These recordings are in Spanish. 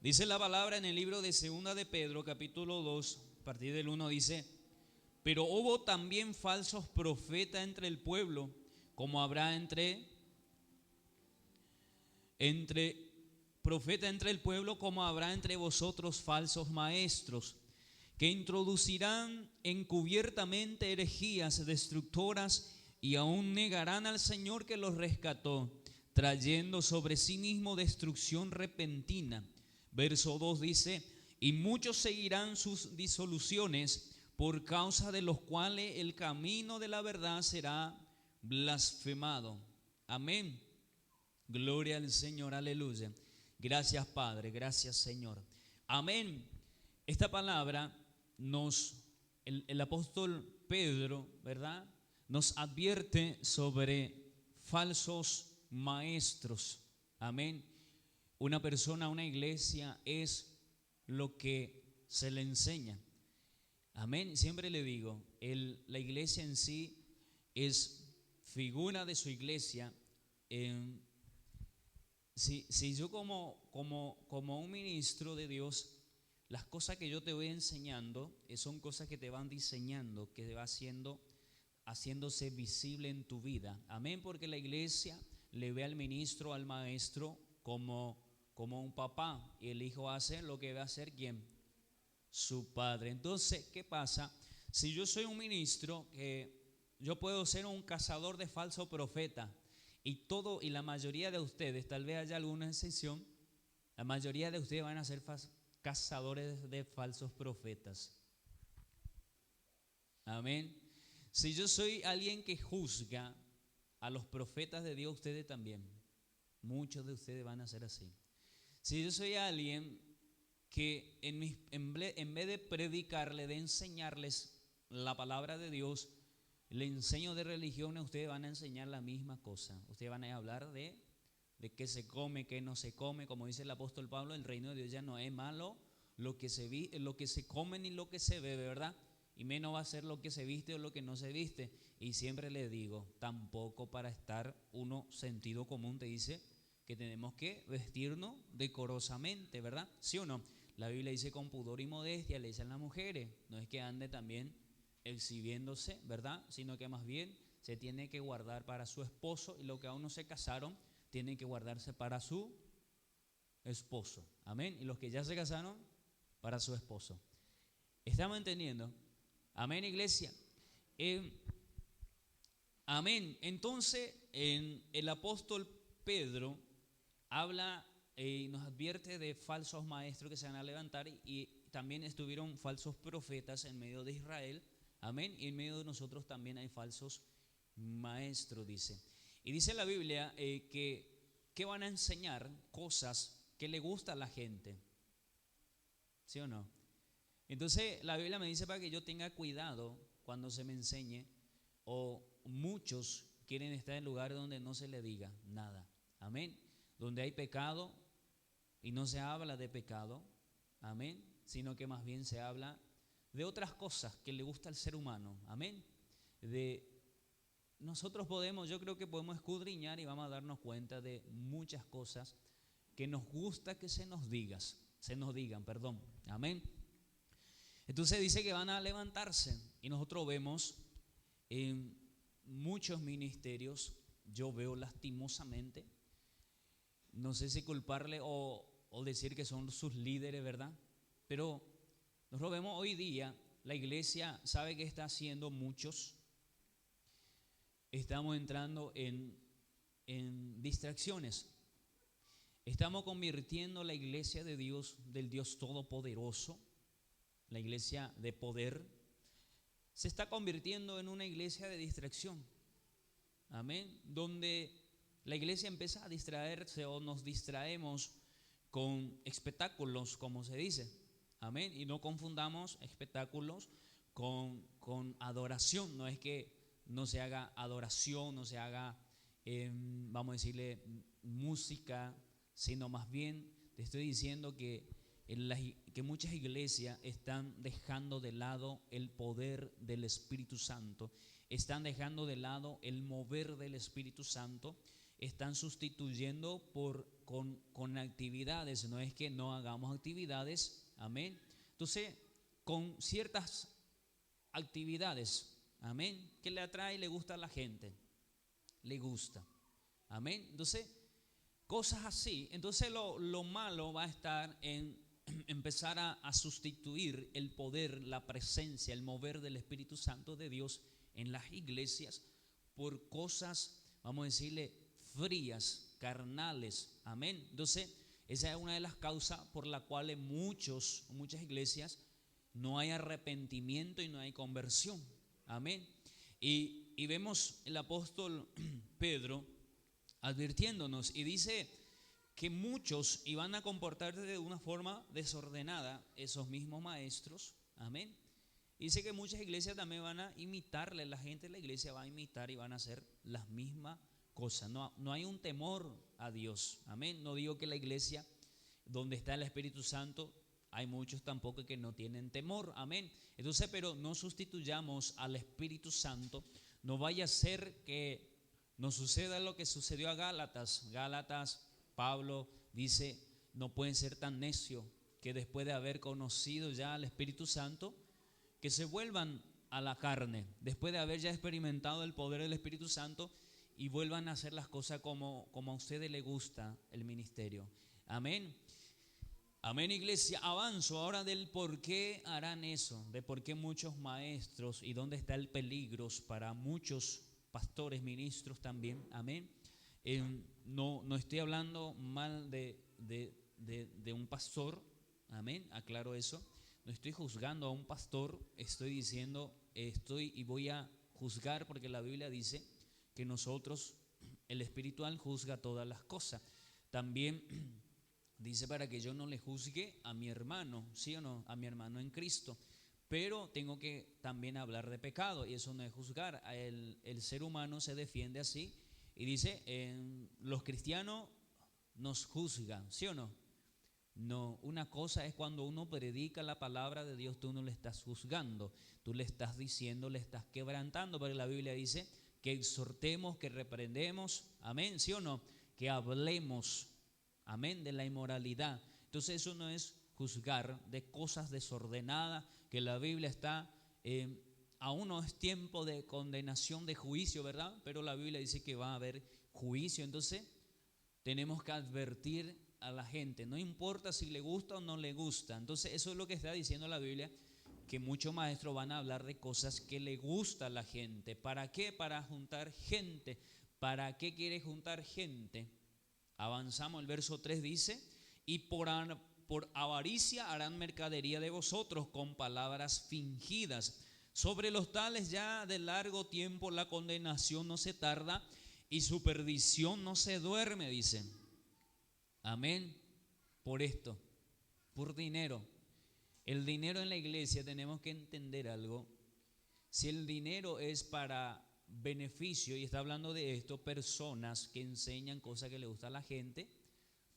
Dice la palabra en el libro de Segunda de Pedro, capítulo 2, a partir del 1 dice: pero hubo también falsos profetas entre el pueblo, como habrá entre profeta entre el pueblo, como habrá entre vosotros falsos maestros, que introducirán encubiertamente herejías destructoras y aún negarán al Señor que los rescató, trayendo sobre sí mismo destrucción repentina. Verso 2 dice: y muchos seguirán sus disoluciones, por causa de los cuales el camino de la verdad será blasfemado. Amén. Gloria al Señor, aleluya. Gracias Padre, gracias Señor. Amén. Esta palabra el apóstol Pedro, ¿verdad?, nos advierte sobre falsos maestros. Amén. Una persona, una iglesia es lo que se le enseña. Amén. Siempre le digo, la iglesia en sí es figura de su iglesia. Si yo como un ministro de Dios, las cosas que yo te voy enseñando son cosas que te van diseñando, que va haciéndose visible en tu vida. Amén, porque la iglesia le ve al ministro, al maestro, como un papá, y el hijo hace lo que va a hacer ¿quién? Su padre. Entonces, ¿qué pasa? Si yo soy un ministro, yo puedo ser un cazador de falsos profetas, y la mayoría de ustedes, tal vez haya alguna excepción, la mayoría de ustedes van a ser cazadores de falsos profetas. Amén. Si yo soy alguien que juzga a los profetas de Dios, ustedes también, muchos de ustedes van a ser así. Si yo soy alguien que en vez de predicarle, de enseñarles la palabra de Dios, le enseño de religión, ustedes van a enseñar la misma cosa. Ustedes van a hablar de qué se come, qué no se come. Como dice el apóstol Pablo, el reino de Dios ya no es malo lo que se come ni lo que se bebe, ¿verdad? Y menos va a ser lo que se viste o lo que no se viste. Y siempre les digo, tampoco para estar uno, sentido común te dice que tenemos que vestirnos decorosamente, ¿verdad? ¿Sí o no? La Biblia dice con pudor y modestia, le dicen las mujeres. No es que ande también exhibiéndose, ¿verdad? Sino que más bien se tiene que guardar para su esposo, y lo que aún no se casaron tienen que guardarse para su esposo. Amén. Y los que ya se casaron, para su esposo. ¿Estamos entendiendo? Amén, iglesia. Amén. Entonces, el apóstol Pedro habla y nos advierte de falsos maestros que se van a levantar, y también estuvieron falsos profetas en medio de Israel. Amén. Y en medio de nosotros también hay falsos maestros, dice. Y dice la Biblia que van a enseñar cosas que le gusta a la gente. ¿Sí o no? Entonces la Biblia me dice para que yo tenga cuidado cuando se me enseñe, o muchos quieren estar en lugares donde no se le diga nada. Amén. Donde hay pecado y no se habla de pecado. Amén. Sino que más bien se habla de otras cosas que le gusta al ser humano. Amén. Nosotros yo creo que podemos escudriñar y vamos a darnos cuenta de muchas cosas que nos gusta que se nos digan. Amén. Entonces dice que van a levantarse, y nosotros vemos en muchos ministerios, yo veo lastimosamente, no sé si culparle o decir que son sus líderes, ¿verdad? Pero nosotros vemos hoy día, la iglesia sabe que está haciendo muchos. Estamos entrando en distracciones. Estamos convirtiendo la iglesia de Dios, del Dios Todopoderoso, la iglesia de poder, se está convirtiendo en una iglesia de distracción. Amén. Donde la iglesia empieza a distraerse, o nos distraemos con espectáculos, como se dice. Amén. Y no confundamos espectáculos con adoración. No es que no se haga adoración, no se haga, vamos a decirle, música, sino más bien te estoy diciendo que muchas iglesias están dejando de lado el poder del Espíritu Santo, están dejando de lado el mover del Espíritu Santo, están sustituyendo con actividades. No es que no hagamos actividades, amén. Entonces, con ciertas actividades, amén, que le atrae y le gusta a la gente, le gusta, amén. Entonces, cosas así. Entonces lo malo va a estar en empezar a sustituir el poder, la presencia, el mover del Espíritu Santo de Dios en las iglesias por cosas, vamos a decirle, frías, carnales, amén. Entonces, esa es una de las causas por las cuales muchas iglesias no hay arrepentimiento y no hay conversión, amén. Y vemos el apóstol Pedro advirtiéndonos y dice que muchos iban a comportarse de una forma desordenada, esos mismos maestros, amén. Dice que muchas iglesias también van a imitarle, la gente de la iglesia va a imitar y van a hacer las mismas cosas. No hay un temor a Dios, amén. No digo que la iglesia donde está el Espíritu Santo, hay muchos tampoco que no tienen temor, amén. Entonces, pero no sustituyamos al Espíritu Santo, no vaya a ser que nos suceda lo que sucedió a Gálatas, Pablo dice, no pueden ser tan necios que después de haber conocido ya al Espíritu Santo, que se vuelvan a la carne, después de haber ya experimentado el poder del Espíritu Santo y vuelvan a hacer las cosas como a ustedes les gusta el ministerio. Amén. Amén, iglesia. Avanzo ahora del por qué harán eso, de por qué muchos maestros y dónde está el peligro para muchos pastores, ministros también. Amén. No estoy hablando mal de un pastor. Amén. Aclaro eso. No estoy juzgando a un pastor. Estoy diciendo, y voy a juzgar porque la Biblia dice que nosotros, el espiritual juzga todas las cosas. También dice para que yo no le juzgue a mi hermano, ¿sí o no? A mi hermano en Cristo. Pero tengo que también hablar de pecado y eso no es juzgar. El ser humano se defiende así y dice, los cristianos nos juzgan, ¿sí o no? No, una cosa es cuando uno predica la palabra de Dios, tú no le estás juzgando, tú le estás diciendo, le estás quebrantando, pero la Biblia dice que exhortemos, que reprendemos, amén, ¿sí o no? Que hablemos, amén, de la inmoralidad. Entonces eso no es juzgar de cosas desordenadas, que la Biblia está, aún no es tiempo de condenación, de juicio, ¿verdad? Pero la Biblia dice que va a haber juicio, entonces tenemos que advertir a la gente, no importa si le gusta o no le gusta. Entonces eso es lo que está diciendo la Biblia, que muchos maestros van a hablar de cosas que le gusta a la gente. ¿Para qué? Para juntar gente. ¿Para qué quiere juntar gente? Avanzamos, el verso 3 dice, y por avaricia harán mercadería de vosotros con palabras fingidas. Sobre los tales ya de largo tiempo la condenación no se tarda y su perdición no se duerme, dice. Amén. Por esto, por dinero. El dinero en la iglesia tenemos que entender algo. Si el dinero es para beneficio, y está hablando de esto, personas que enseñan cosas que le gusta a la gente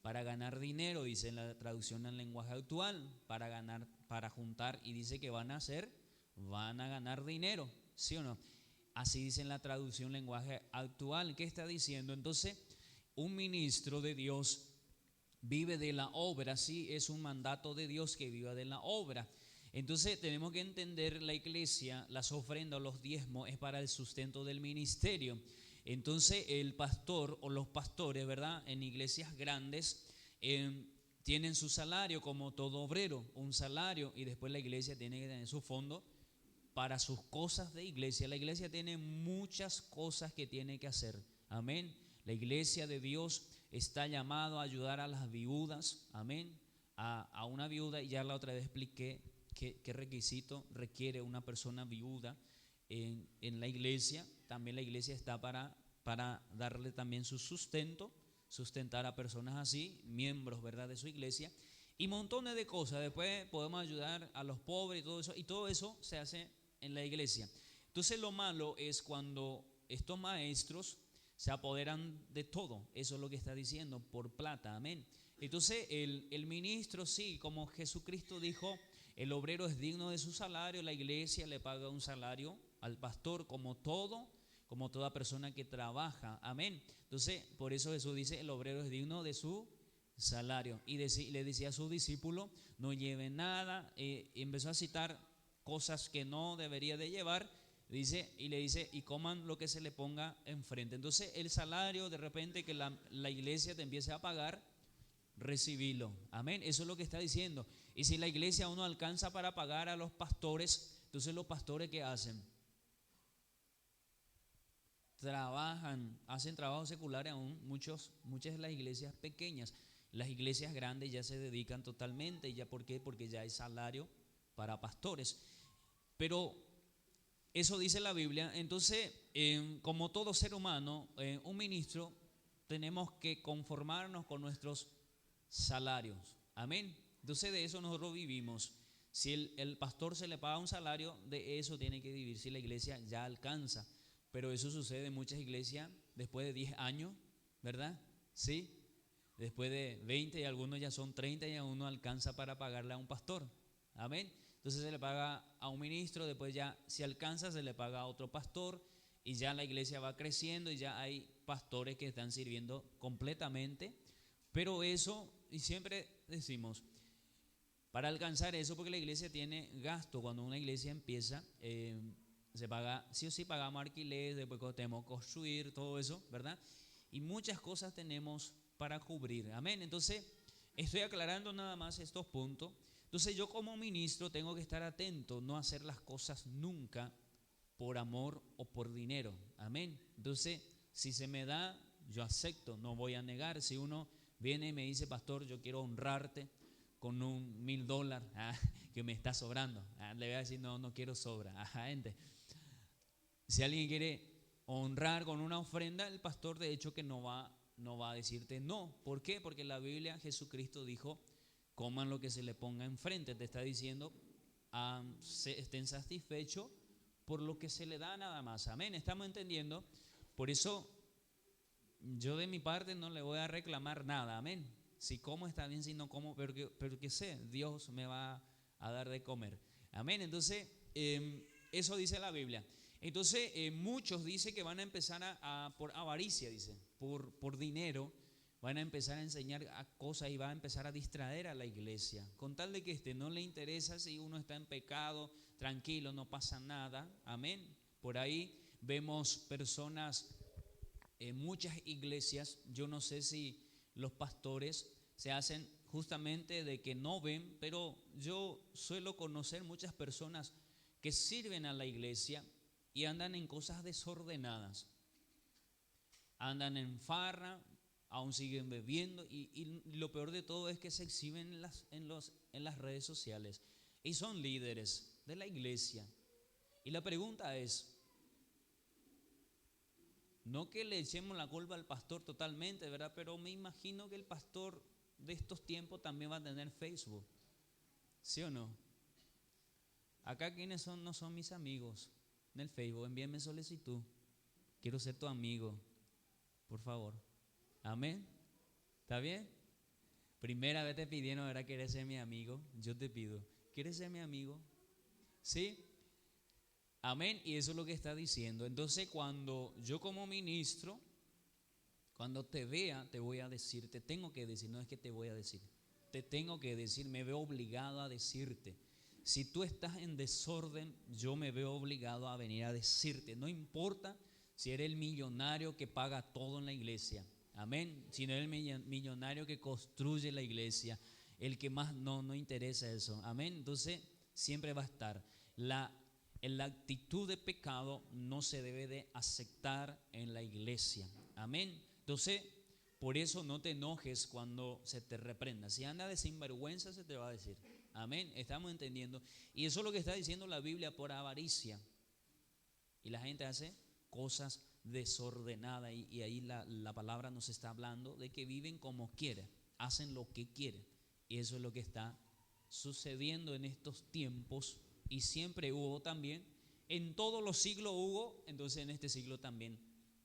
para ganar dinero, dice en la traducción en lenguaje actual, para ganar, para juntar, y dice que van a ganar dinero, ¿sí o no? Así dice en la traducción lenguaje actual. ¿Qué está diciendo? Entonces, un ministro de Dios vive de la obra, sí, es un mandato de Dios que viva de la obra. Entonces tenemos que entender, la iglesia, las ofrendas, los diezmos es para el sustento del ministerio. Entonces el pastor o los pastores, ¿verdad? En iglesias grandes tienen su salario como todo obrero, un salario, y después la iglesia tiene que tener su fondo para sus cosas de iglesia. La iglesia tiene muchas cosas que tiene que hacer, amén. La iglesia de Dios está llamado a ayudar a las viudas, amén, a una viuda, y ya la otra vez expliqué qué requisito requiere una persona viuda en la iglesia. También la iglesia está para darle también su sustento, sustentar a personas así, miembros, ¿verdad?, de su iglesia, y montones de cosas. Después podemos ayudar a los pobres y todo eso se hace en la iglesia. Entonces lo malo es cuando estos maestros se apoderan de todo. Eso es lo que está diciendo, por plata, amén. Entonces el ministro, sí, como Jesucristo dijo, el obrero es digno de su salario, la iglesia le paga un salario al pastor como como toda persona que trabaja. Amén. Entonces, por eso Jesús dice, el obrero es digno de su salario. Y le decía a sus discípulos, no lleven nada. Empezó a citar cosas que no debería de llevar. Y le dice, y coman lo que se le ponga enfrente. Entonces, el salario, de repente que la iglesia te empiece a pagar, recibilo. Amén. Eso es lo que está diciendo. Y si la iglesia aún no alcanza para pagar a los pastores, entonces los pastores, ¿qué hacen? Trabajan, hacen trabajos seculares aún. Muchas de las iglesias pequeñas. Las iglesias grandes ya se dedican totalmente. ¿Ya por qué? Porque ya hay salario para pastores. Pero eso dice la Biblia. Entonces, como todo ser humano, un ministro, tenemos que conformarnos con nuestros salarios. Amén. Entonces de eso nosotros vivimos. Si el pastor se le paga un salario, de eso tiene que vivir si la iglesia ya alcanza. Pero eso sucede en muchas iglesias después de 10 años, ¿verdad? Sí. Después de 20 y algunos ya son 30 y aún no alcanza para pagarle a un pastor. Amén. Entonces se le paga a un ministro, después ya si alcanza se le paga a otro pastor y ya la iglesia va creciendo y ya hay pastores que están sirviendo completamente. Pero eso, y siempre decimos, para alcanzar eso, porque la iglesia tiene gasto, cuando una iglesia empieza, se paga, sí o sí pagamos alquiler, después tenemos que construir, todo eso, ¿verdad? Y muchas cosas tenemos para cubrir, amén. Entonces, estoy aclarando nada más estos puntos. Entonces, yo como ministro tengo que estar atento, no hacer las cosas nunca por amor o por dinero, amén. Entonces, si se me da, yo acepto, no voy a negar. Si uno viene y me dice, pastor, yo quiero honrarte con $1,000 que me está sobrando, le voy a decir, no quiero sobra. Gente, si alguien quiere honrar con una ofrenda, el pastor de hecho que no va a decirte no. ¿Por qué? Porque la Biblia, Jesucristo dijo, coman lo que se le ponga enfrente. Te está diciendo, estén satisfechos por lo que se le da nada más. Amén, ¿estamos entendiendo? Por eso yo de mi parte no le voy a reclamar nada. Amén. Si como está bien, si no como, pero que sé, Dios me va a dar de comer. Amén. Entonces, eso dice la Biblia. Entonces, muchos dicen que van a empezar por avaricia, dice, por dinero, van a empezar a enseñar cosas y va a empezar a distraer a la iglesia. Con tal de que no le interesa si uno está en pecado, tranquilo, no pasa nada. Amén. Por ahí vemos personas en muchas iglesias, yo no sé si los pastores se hacen justamente de que no ven, pero yo suelo conocer muchas personas que sirven a la iglesia y andan en cosas desordenadas, andan en farra, aún siguen bebiendo y lo peor de todo es que se exhiben en las redes sociales y son líderes de la iglesia. Y la pregunta es, no que le echemos la culpa al pastor totalmente, ¿verdad? Pero me imagino que el pastor de estos tiempos también va a tener Facebook, ¿sí o no? Acá quienes no son mis amigos en el Facebook, envíenme solicitud. Quiero ser tu amigo, por favor. Amén. ¿Está bien? Primera vez te pidieron, ¿verdad? ¿Quieres ser mi amigo? Yo te pido, ¿quieres ser mi amigo? ¿Sí? Amén. Y eso es lo que está diciendo. Entonces, cuando yo como ministro, cuando te vea, te voy a decir, te tengo que decir, no es que te voy a decir, te tengo que decir, me veo obligado a decirte. Si tú estás en desorden, yo me veo obligado a venir a decirte. No importa si eres el millonario que paga todo en la iglesia, amén. Si no eres el millonario que construye la iglesia, el que más no interesa eso, amén. Entonces, siempre va a estar la actitud de pecado no se debe de aceptar en la iglesia. Amén. Entonces, por eso no te enojes cuando se te reprenda. Si anda de sinvergüenza se te va a decir. Amén. Estamos entendiendo. Y eso es lo que está diciendo la Biblia por avaricia. Y la gente hace cosas desordenadas. Y ahí la palabra nos está hablando de que viven como quieren. Hacen lo que quieren. Y eso es lo que está sucediendo en estos tiempos. Y siempre hubo también, en todos los siglos hubo, entonces en este siglo también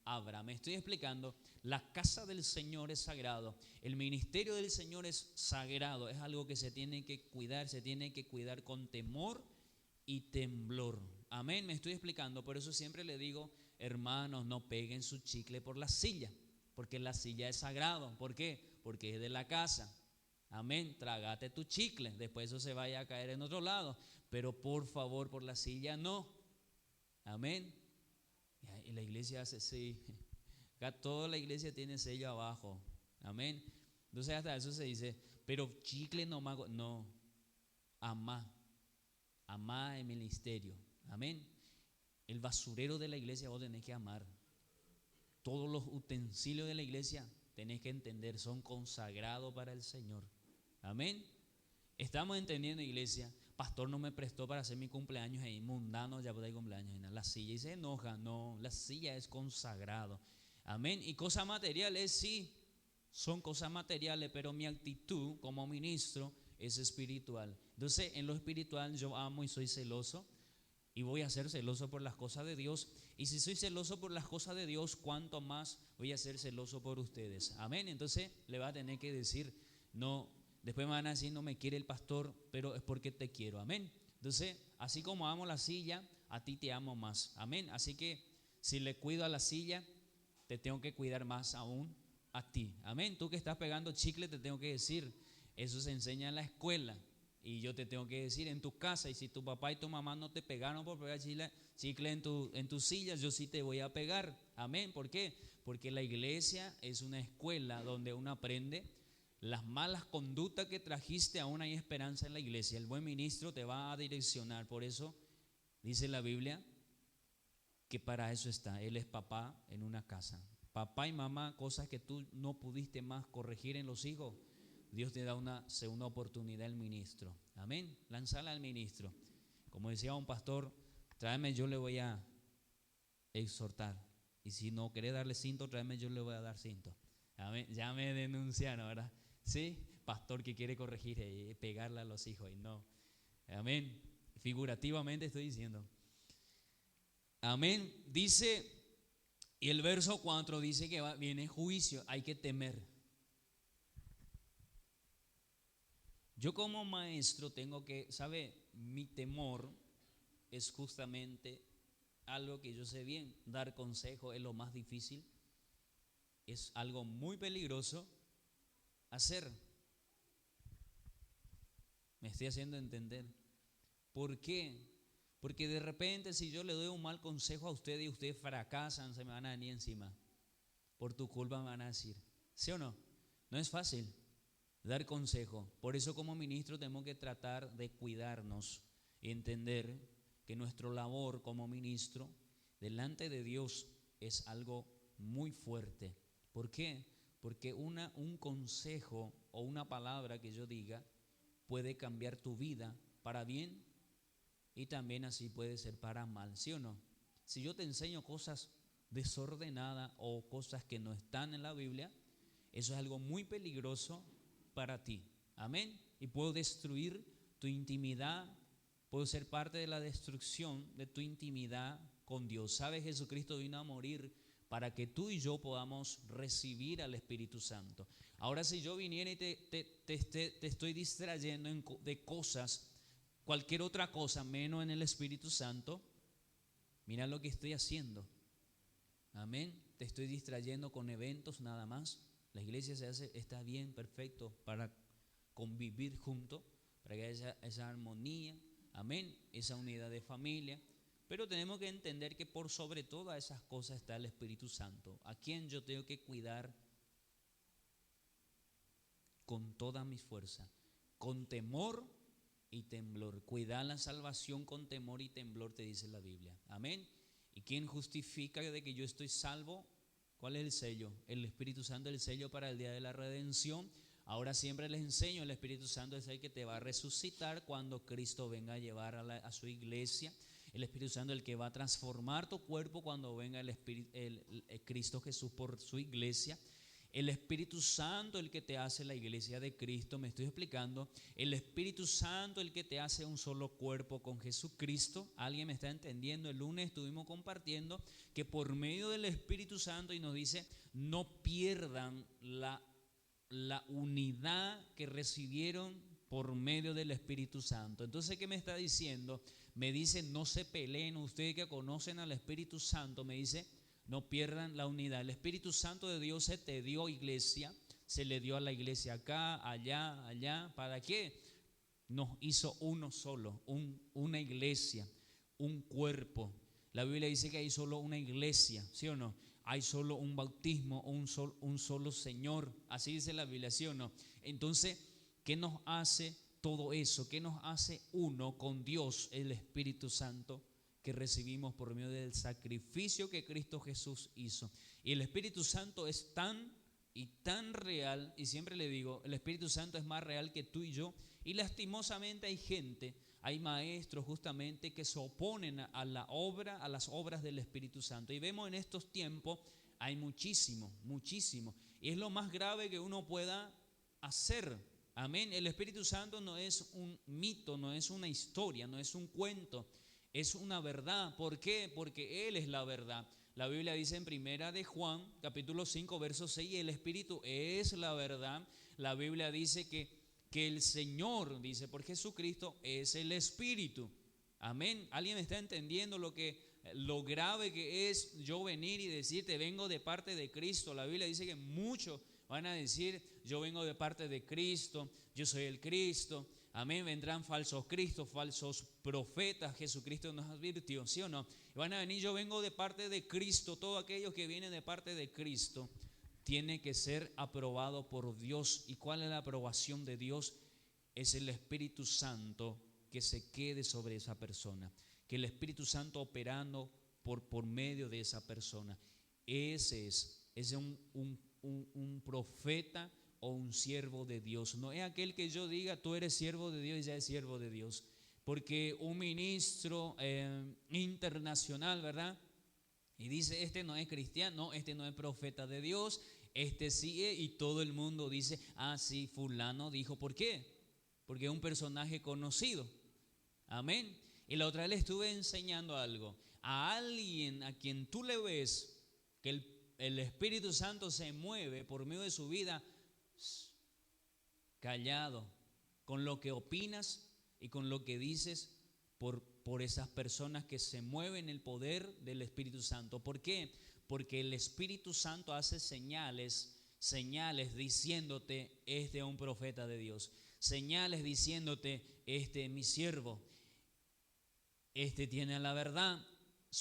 habrá. Me estoy explicando, la casa del Señor es sagrado, el ministerio del Señor es sagrado, es algo que se tiene que cuidar con temor y temblor. Amén, me estoy explicando, por eso siempre le digo hermanos, no peguen su chicle por la silla, porque la silla es sagrado. ¿Por qué? Porque es de la casa. Amén, trágate tu chicle, después eso se vaya a caer en otro lado, pero por favor por la silla no. Amén. Y la iglesia hace así. Acá toda la iglesia tiene sello abajo. Amén. Entonces hasta eso se dice, pero chicle nomás, no. Amá el ministerio. Amén. El basurero de la iglesia vos tenés que amar. Todos los utensilios de la iglesia tenés que entender, son consagrados para el Señor. Amén. Estamos entendiendo, iglesia. Pastor no me prestó para hacer mi cumpleaños ahí, mundano ya puede cumpleaños. La silla y se enoja. No, la silla es consagrado. Amén. Y cosas materiales, sí, son cosas materiales, pero mi actitud como ministro es espiritual. Entonces, en lo espiritual yo amo y soy celoso. Y voy a ser celoso por las cosas de Dios. Y si soy celoso por las cosas de Dios, ¿cuánto más voy a ser celoso por ustedes? Amén. Entonces le va a tener que decir, no, después me van a decir, no me quiere el pastor, pero es porque te quiero. Amén. Entonces, así como amo la silla, a ti te amo más. Amén. Así que si le cuido a la silla, te tengo que cuidar más aún a ti. Amén. Tú que estás pegando chicle, te tengo que decir, eso se enseña en la escuela. Y yo te tengo que decir en tu casa, y si tu papá y tu mamá no te pegaron por pegar chicle en tu silla, yo sí te voy a pegar. Amén. ¿Por qué? Porque la iglesia es una escuela donde uno aprende las malas conductas que trajiste. Aún hay esperanza en la iglesia. El buen ministro te va a direccionar. Por eso dice la Biblia que para eso está. Él es papá en una casa. Papá y mamá, cosas que tú no pudiste más corregir en los hijos, Dios te da una segunda oportunidad al ministro. Amén. Lánzala al ministro. Como decía un pastor, tráeme, yo le voy a exhortar. Y si no querés darle cinto, tráeme, yo le voy a dar cinto. Amén. Ya me denunciaron, ¿verdad? Sí, pastor que quiere corregir y pegarle a los hijos. Y no. Amén. Figurativamente estoy diciendo. Amén. Dice, y el verso 4 dice que viene juicio, hay que temer. Yo como maestro tengo que, ¿sabe? Mi temor es justamente algo que yo sé bien. Dar consejo es lo más difícil. Es algo muy peligroso hacer. Me estoy haciendo entender. ¿Por qué? Porque de repente si yo le doy un mal consejo a ustedes y ustedes fracasan, se me van a venir encima. Por tu culpa me van a decir. ¿Sí o no? No es fácil dar consejo. Por eso como ministro tenemos que tratar de cuidarnos y entender que nuestra labor como ministro delante de Dios es algo muy fuerte. ¿Por qué? Porque un consejo o una palabra que yo diga puede cambiar tu vida para bien y también así puede ser para mal, ¿sí o no? Si yo te enseño cosas desordenadas o cosas que no están en la Biblia, eso es algo muy peligroso para ti. Amén. Y puedo destruir tu intimidad, puedo ser parte de la destrucción de tu intimidad con Dios. ¿Sabes? Jesucristo vino a morir para que tú y yo podamos recibir al Espíritu Santo. Ahora si yo viniera y te estoy distrayendo de cosas, cualquier otra cosa menos en el Espíritu Santo, mira lo que estoy haciendo. Amén. Te estoy distrayendo con eventos nada más. La iglesia está bien, perfecto para convivir juntos, para que haya esa armonía, amén, esa unidad de familia. Pero tenemos que entender que por sobre todas esas cosas está el Espíritu Santo, a quien yo tengo que cuidar con toda mi fuerza, con temor y temblor. Cuidar la salvación con temor y temblor, te dice la Biblia. Amén. ¿Y quién justifica de que yo estoy salvo? ¿Cuál es el sello? El Espíritu Santo es el sello para el día de la redención. Ahora siempre les enseño, el Espíritu Santo es el que te va a resucitar cuando Cristo venga a llevar a su iglesia. El Espíritu Santo es el que va a transformar tu cuerpo cuando venga el Cristo Jesús por su iglesia. El Espíritu Santo el que te hace la iglesia de Cristo, me estoy explicando. El Espíritu Santo el que te hace un solo cuerpo con Jesucristo. ¿Alguien me está entendiendo? El lunes estuvimos compartiendo que por medio del Espíritu Santo, y nos dice, no pierdan la unidad que recibieron por medio del Espíritu Santo. Entonces, ¿qué me está diciendo? Me dice, no se peleen, ustedes que conocen al Espíritu Santo, me dice, no pierdan la unidad. El Espíritu Santo de Dios se te dio, iglesia, se le dio a la iglesia acá, allá, allá. ¿Para qué? Nos hizo uno solo, una iglesia, un cuerpo. La Biblia dice que hay solo una iglesia, ¿sí o no? Hay solo un bautismo, un solo Señor. Así dice la Biblia, ¿sí o no? Entonces, ¿qué nos hace todo eso? ¿Qué nos hace uno con Dios, el Espíritu Santo, que recibimos por medio del sacrificio que Cristo Jesús hizo? Y el Espíritu Santo es tan y tan real, y siempre le digo, el Espíritu Santo es más real que tú y yo. Y lastimosamente hay gente, hay maestros justamente que se oponen a la obra, a las obras del Espíritu Santo. Y vemos en estos tiempos, hay muchísimo. Y es lo más grave que uno pueda hacer. Amén. El Espíritu Santo no es un mito, no es una historia, no es un cuento, es una verdad. ¿Por qué? Porque Él es la verdad. La Biblia dice en primera de Juan, capítulo 5, verso 6, el Espíritu es la verdad. La Biblia dice que el Señor, dice, por Jesucristo es el Espíritu. Amén. ¿Alguien me está entendiendo lo grave que es yo venir y decirte vengo de parte de Cristo? La Biblia dice que muchos van a decir yo vengo de parte de Cristo, yo soy el Cristo. Amén. Vendrán falsos cristos, falsos profetas. Jesucristo nos advirtió, ¿sí o no? Y van a venir, yo vengo de parte de Cristo. Todos aquellos que vienen de parte de Cristo tiene que ser aprobado por Dios. ¿Y cuál es la aprobación de Dios? Es el Espíritu Santo que se quede sobre esa persona, que el Espíritu Santo operando por medio de esa persona. Ese es un profeta o un siervo de Dios. No es aquel que yo diga tú eres siervo de Dios y ya es siervo de Dios. Porque un ministro internacional, ¿verdad? Y dice, este no es cristiano, este no es profeta de Dios, este sí es, y todo el mundo dice, ah sí, fulano dijo. ¿Por qué? Porque es un personaje conocido. Amén. Y la otra vez le estuve enseñando algo. A alguien a quien tú le ves que el Espíritu Santo se mueve por medio de su vida, callado, con lo que opinas y con lo que dices por esas personas que se mueven el poder del Espíritu Santo. ¿Por qué? Porque el Espíritu Santo hace señales diciéndote, este es un profeta de Dios. Señales diciéndote, este es mi siervo, este tiene la verdad.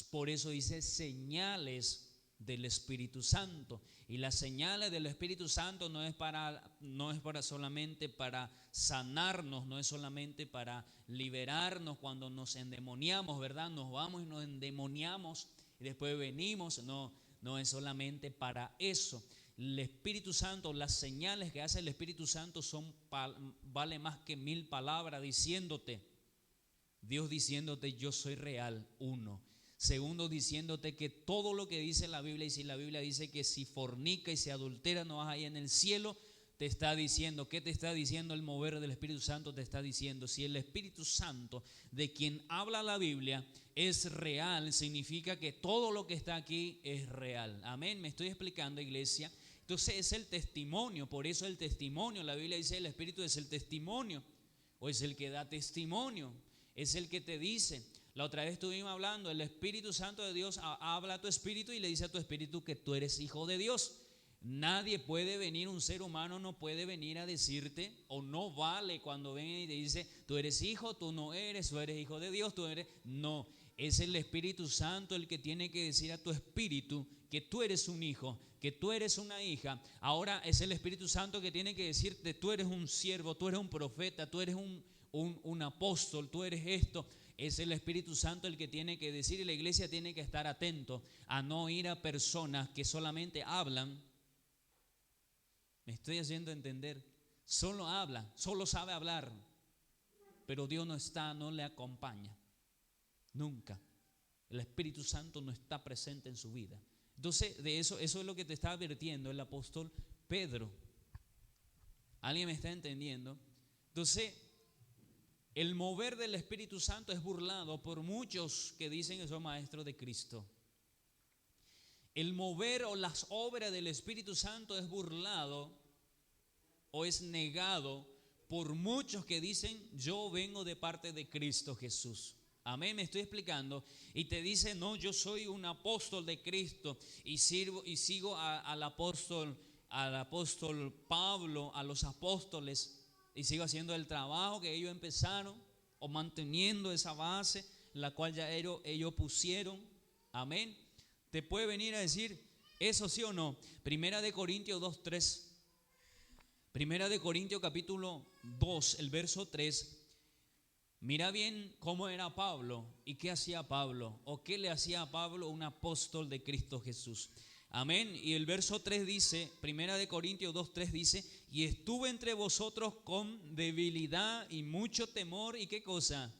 Por eso dice señales del Espíritu Santo. Y las señales del Espíritu Santo no es para solamente para sanarnos, no es solamente para liberarnos cuando nos endemoniamos, ¿verdad? Nos vamos y nos endemoniamos y después venimos. No es solamente para eso. El Espíritu Santo, las señales que hace el Espíritu Santo vale más que 1000 palabras diciéndote, Dios diciéndote yo soy real, uno. Segundo, diciéndote que todo lo que dice la Biblia, y si la Biblia dice que si fornica y se adultera no vas a ir en el cielo, te está diciendo, ¿qué te está diciendo el mover del Espíritu Santo? Te está diciendo, si el Espíritu Santo de quien habla la Biblia es real, significa que todo lo que está aquí es real. Amén, me estoy explicando, iglesia. Entonces es el testimonio, por eso el testimonio, la Biblia dice el Espíritu es el testimonio, o es el que da testimonio, es el que te dice. La otra vez estuvimos hablando, el Espíritu Santo de Dios habla a tu espíritu y le dice a tu espíritu que tú eres hijo de Dios. Nadie puede venir, un ser humano no puede venir a decirte, o no vale cuando viene y te dice, tú eres hijo, tú no eres, tú eres hijo de Dios, tú eres. No, es el Espíritu Santo el que tiene que decir a tu espíritu que tú eres un hijo, que tú eres una hija. Ahora es el Espíritu Santo que tiene que decirte, tú eres un siervo, tú eres un profeta, tú eres un apóstol, tú eres esto. Es el Espíritu Santo el que tiene que decir, y la iglesia tiene que estar atento a no ir a personas que solamente hablan. Me estoy haciendo entender. Solo habla, solo sabe hablar, pero Dios no está, no le acompaña. Nunca. El Espíritu Santo no está presente en su vida. Entonces, de eso es lo que te está advirtiendo el apóstol Pedro. ¿Alguien me está entendiendo? Entonces, el mover del Espíritu Santo es burlado por muchos que dicen que son maestros de Cristo. El mover o las obras del Espíritu Santo es burlado o es negado por muchos que dicen, yo vengo de parte de Cristo Jesús. Amén, me estoy explicando. Y te dice, no, yo soy un apóstol de Cristo y sigo al apóstol Pablo, a los apóstoles, y sigo haciendo el trabajo que ellos empezaron, o manteniendo esa base, la cual ya ellos pusieron. Amén. Te puede venir a decir eso, sí o no. Primera de Corintios 2:3. Primera de Corintios capítulo 2, el verso 3. Mira bien cómo era Pablo y qué hacía Pablo, o qué le hacía a Pablo, un apóstol de Cristo Jesús. Amén. Y el verso 3 dice, Primera de Corintios 2:3 dice, y estuve entre vosotros con debilidad y mucho temor, ¿y qué cosa?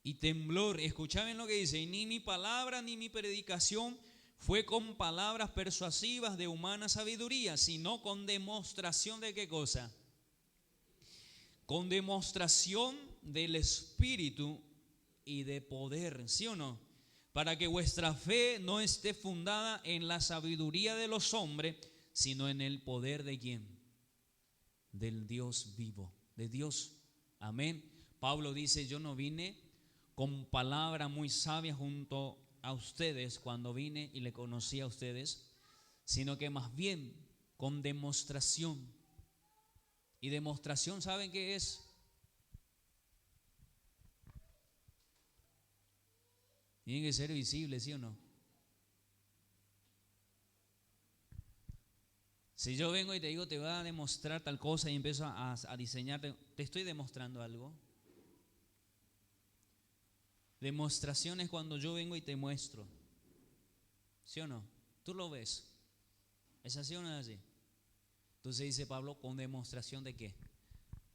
Y temblor. Escuchaban lo que dice, y ni mi palabra ni mi predicación fue con palabras persuasivas de humana sabiduría, sino con demostración de qué cosa. Con demostración del Espíritu y de poder, ¿sí o no? Para que vuestra fe no esté fundada en la sabiduría de los hombres, sino en el poder de ¿quién? Del Dios vivo, de Dios. Amén. Pablo dice, yo no vine con palabras muy sabias junto a ustedes cuando vine y le conocí a ustedes, sino que más bien con demostración. Y demostración, ¿saben qué es? Tiene que ser visible, ¿sí o no? Si yo vengo y te digo, te voy a demostrar tal cosa y empiezo a diseñar, ¿te estoy demostrando algo? Demostración es cuando yo vengo y te muestro, ¿sí o no? Tú lo ves. ¿Es así o no es así? Entonces dice Pablo, ¿con demostración de qué?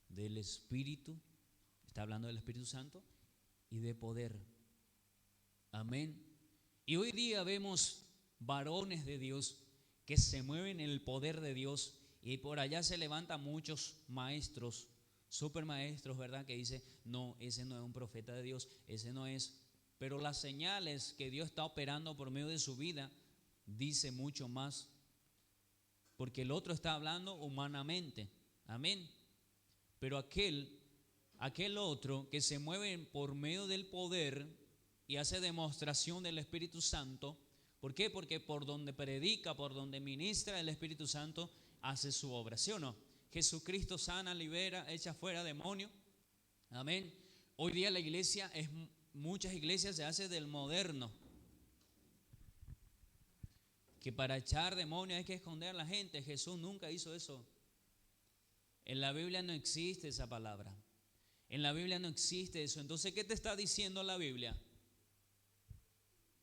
Del Espíritu, está hablando del Espíritu Santo, y de poder. Amén. Y hoy día vemos varones de Dios que se mueven en el poder de Dios, y por allá se levantan muchos maestros, supermaestros, ¿verdad? Que dice, no, ese no es un profeta de Dios, ese no es. Pero las señales que Dios está operando por medio de su vida dice mucho más, porque el otro está hablando humanamente. Amén. Pero aquel otro que se mueve por medio del poder y hace demostración del Espíritu Santo. ¿Por qué? Porque por donde predica, por donde ministra, el Espíritu Santo hace su obra, ¿sí o no? Jesucristo sana, libera, echa fuera demonios. Amén. Hoy día la iglesia, muchas iglesias se hace del moderno, que para echar demonios hay que esconder a la gente. Jesús nunca hizo eso. En la Biblia no existe esa palabra. En la Biblia no existe eso. Entonces, ¿qué te está diciendo la Biblia?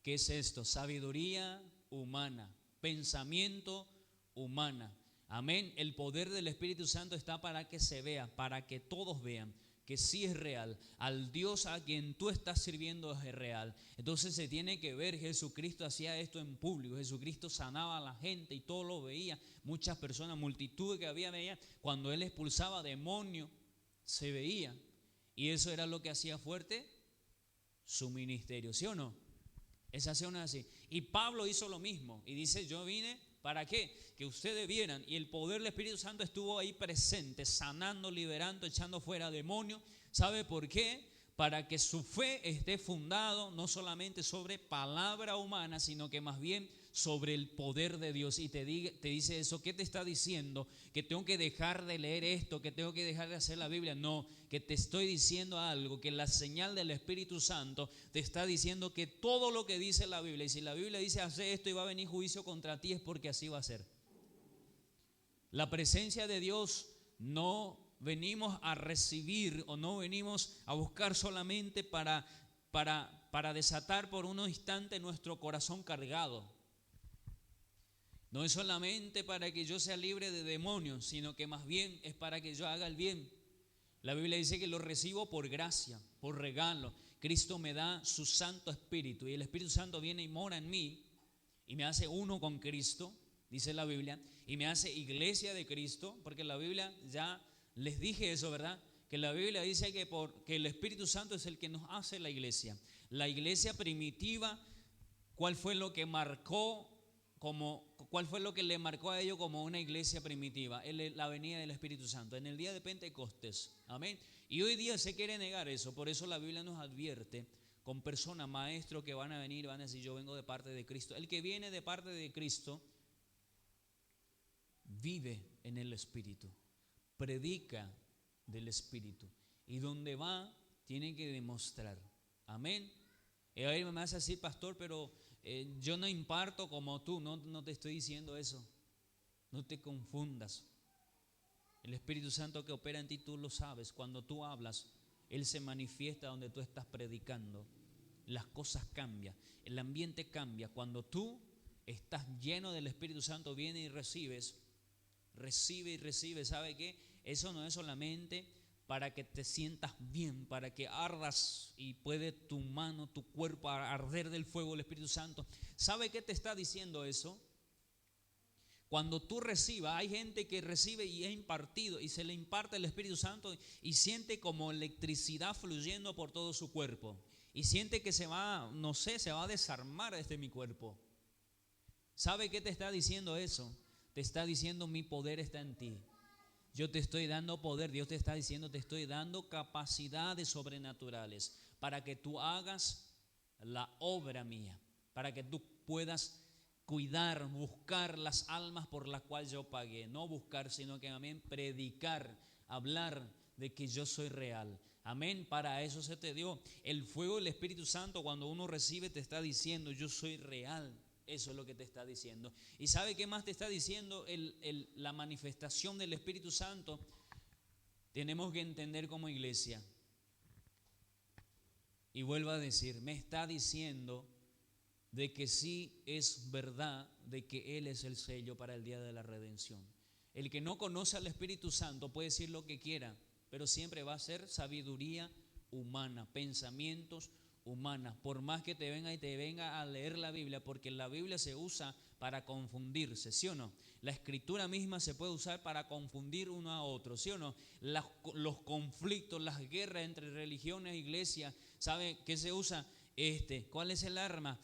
¿Qué es esto? Sabiduría humana, pensamiento humana. Amén. El poder del Espíritu Santo está para que se vea, para que todos vean que sí es real. Al Dios a quien tú estás sirviendo es real. Entonces se tiene que ver. Jesucristo hacía esto en público. Jesucristo sanaba a la gente y todo lo veía. Muchas personas, multitudes que había veían. Cuando Él expulsaba demonios, se veía. Y eso era lo que hacía fuerte su ministerio, ¿sí o no? Esa acción es así. Y Pablo hizo lo mismo. Y dice, yo vine, ¿para qué? Que ustedes vieran. Y el poder del Espíritu Santo estuvo ahí presente, sanando, liberando, echando fuera demonios. ¿Sabe por qué? Para que su fe esté fundado no solamente sobre palabra humana, sino que más bien sobre el poder de Dios. Y te dice eso. ¿Qué te está diciendo? Que tengo que dejar de leer esto, que tengo que dejar de hacer la Biblia. No, que te estoy diciendo algo, que la señal del Espíritu Santo te está diciendo que todo lo que dice la Biblia, y si la Biblia dice hacer esto y va a venir juicio contra ti, es porque así va a ser. La presencia de Dios no venimos a recibir o no venimos a buscar solamente para desatar por unos instantes nuestro corazón cargado. No es solamente para que yo sea libre de demonios, sino que más bien es para que yo haga el bien. La Biblia dice que lo recibo por gracia, por regalo. Cristo me da su Santo Espíritu y el Espíritu Santo viene y mora en mí y me hace uno con Cristo, dice la Biblia, y me hace iglesia de Cristo, porque la Biblia, ya les dije eso, ¿verdad? Que la Biblia dice que el Espíritu Santo es el que nos hace la iglesia. La iglesia primitiva, ¿cuál fue lo que marcó como ¿Cuál fue lo que le marcó a ellos como una iglesia primitiva? La venida del Espíritu Santo, en el día de Pentecostés. Amén. Y hoy día se quiere negar eso, por eso la Biblia nos advierte con personas, maestros que van a venir, van a decir, yo vengo de parte de Cristo. El que viene de parte de Cristo vive en el Espíritu, predica del Espíritu, y donde va tiene que demostrar. Amén. Y ahí me vas a decir, pastor, pero yo no imparto como tú. No te estoy diciendo eso, no te confundas. El Espíritu Santo que opera en ti, tú lo sabes. Cuando tú hablas, Él se manifiesta donde tú estás predicando. Las cosas cambian, el ambiente cambia. Cuando tú estás lleno del Espíritu Santo, viene y recibe y recibe. ¿Sabe qué? Eso no es solamente para que te sientas bien, para que ardas y puede tu mano, tu cuerpo arder del fuego del Espíritu Santo. ¿Sabe qué te está diciendo eso? Cuando tú recibas, hay gente que recibe y es impartido y se le imparte el Espíritu Santo y siente como electricidad fluyendo por todo su cuerpo y siente que se va a desarmar mi cuerpo. ¿Sabe qué te está diciendo eso? Te está diciendo, mi poder está en ti. Yo te estoy dando poder. Dios te está diciendo, te estoy dando capacidades sobrenaturales para que tú hagas la obra mía, para que tú puedas cuidar, buscar las almas por las cuales yo pagué. No buscar, sino que también predicar, hablar de que yo soy real. Amén. Para eso se te dio el fuego del Espíritu Santo. Cuando uno recibe, te está diciendo, yo soy real. Eso es lo que te está diciendo. ¿Y sabe qué más te está diciendo? La manifestación del Espíritu Santo. Tenemos que entender como iglesia. Y vuelvo a decir, me está diciendo de que sí es verdad de que Él es el sello para el día de la redención. El que no conoce al Espíritu Santo puede decir lo que quiera, pero siempre va a ser sabiduría humana, pensamientos humanas. Por más que te venga a leer la Biblia, porque la Biblia se usa para confundirse, ¿sí o no? La Escritura misma se puede usar para confundir uno a otro, ¿sí o no? Los conflictos, las guerras entre religiones e iglesias, ¿sabe qué se usa? ¿Cuál es el arma?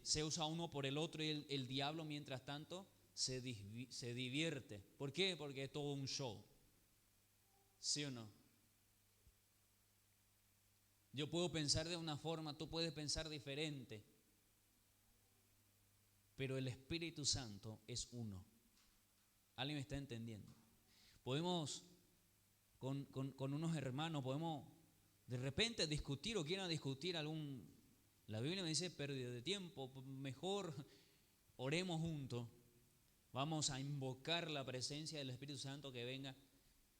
Se usa uno por el otro y el diablo mientras tanto se divierte. ¿Por qué? Porque es todo un show. ¿Sí o no? Yo puedo pensar de una forma, tú puedes pensar diferente, pero el Espíritu Santo es uno. ¿Alguien me está entendiendo? Podemos, con unos hermanos, podemos de repente discutir o quieran discutir la Biblia me dice pérdida de tiempo, mejor oremos juntos, vamos a invocar la presencia del Espíritu Santo que venga.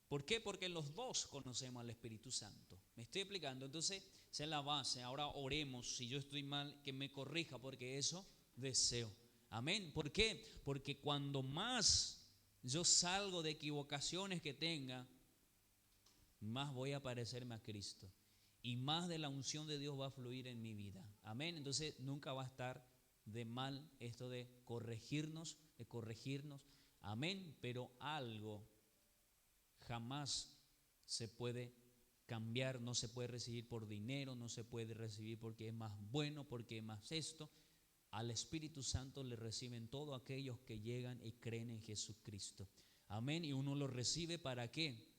¿Por qué? Porque los dos conocemos al Espíritu Santo. ¿Me estoy explicando? Entonces, esa es la base. Ahora oremos, si yo estoy mal, que me corrija, porque eso deseo. Amén. ¿Por qué? Porque cuando más yo salgo de equivocaciones que tenga, más voy a parecerme a Cristo y más de la unción de Dios va a fluir en mi vida. Amén. Entonces nunca va a estar de mal esto de corregirnos. Amén. Pero algo jamás se puede cambiar, no se puede recibir por dinero, no se puede recibir porque es más bueno, porque es más esto. Al Espíritu Santo le reciben todos aquellos que llegan y creen en Jesucristo. Amén. Y uno lo recibe ¿para qué?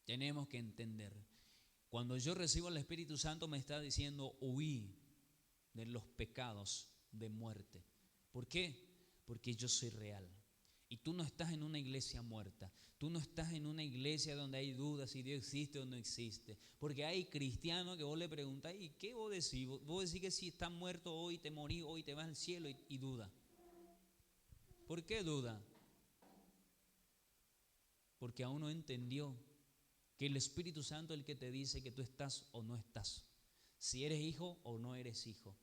Tenemos que entender. Cuando yo recibo al Espíritu Santo me está diciendo huí de los pecados de muerte. ¿Por qué? Porque yo soy real. Y tú no estás en una iglesia muerta. Tú no estás en una iglesia donde hay dudas si Dios existe o no existe. Porque hay cristianos que vos le preguntás, ¿y qué vos decís? Vos decís que si estás muerto hoy, te morís hoy, te vas al cielo y duda. ¿Por qué duda? Porque aún no entendió que el Espíritu Santo es el que te dice que tú estás o no estás. Si eres hijo o no eres hijo.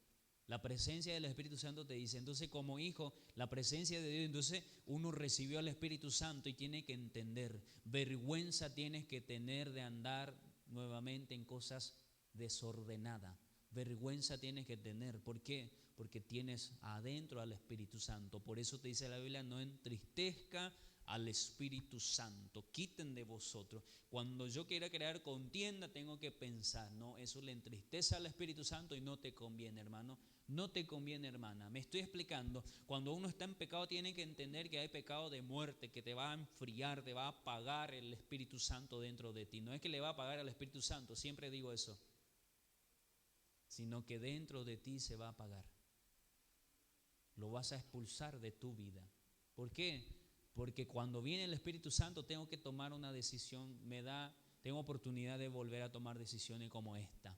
La presencia del Espíritu Santo te dice, entonces como hijo, la presencia de Dios, entonces uno recibió al Espíritu Santo y tiene que entender, vergüenza tienes que tener de andar nuevamente en cosas desordenadas, vergüenza tienes que tener, ¿por qué? Porque tienes adentro al Espíritu Santo, por eso te dice la Biblia, no entristezca al Espíritu Santo. Quiten de vosotros. Cuando yo quiera crear contienda, tengo que pensar, no, eso le entristece al Espíritu Santo y no te conviene, hermano. No te conviene, hermana. Me estoy explicando. Cuando uno está en pecado, tiene que entender que hay pecado de muerte, que te va a enfriar, te va a apagar el Espíritu Santo dentro de ti. No es que le va a apagar al Espíritu Santo, siempre digo eso, sino que dentro de ti se va a apagar. Lo vas a expulsar de tu vida. ¿Por qué? Porque cuando viene el Espíritu Santo tengo que tomar una decisión, tengo oportunidad de volver a tomar decisiones como esta.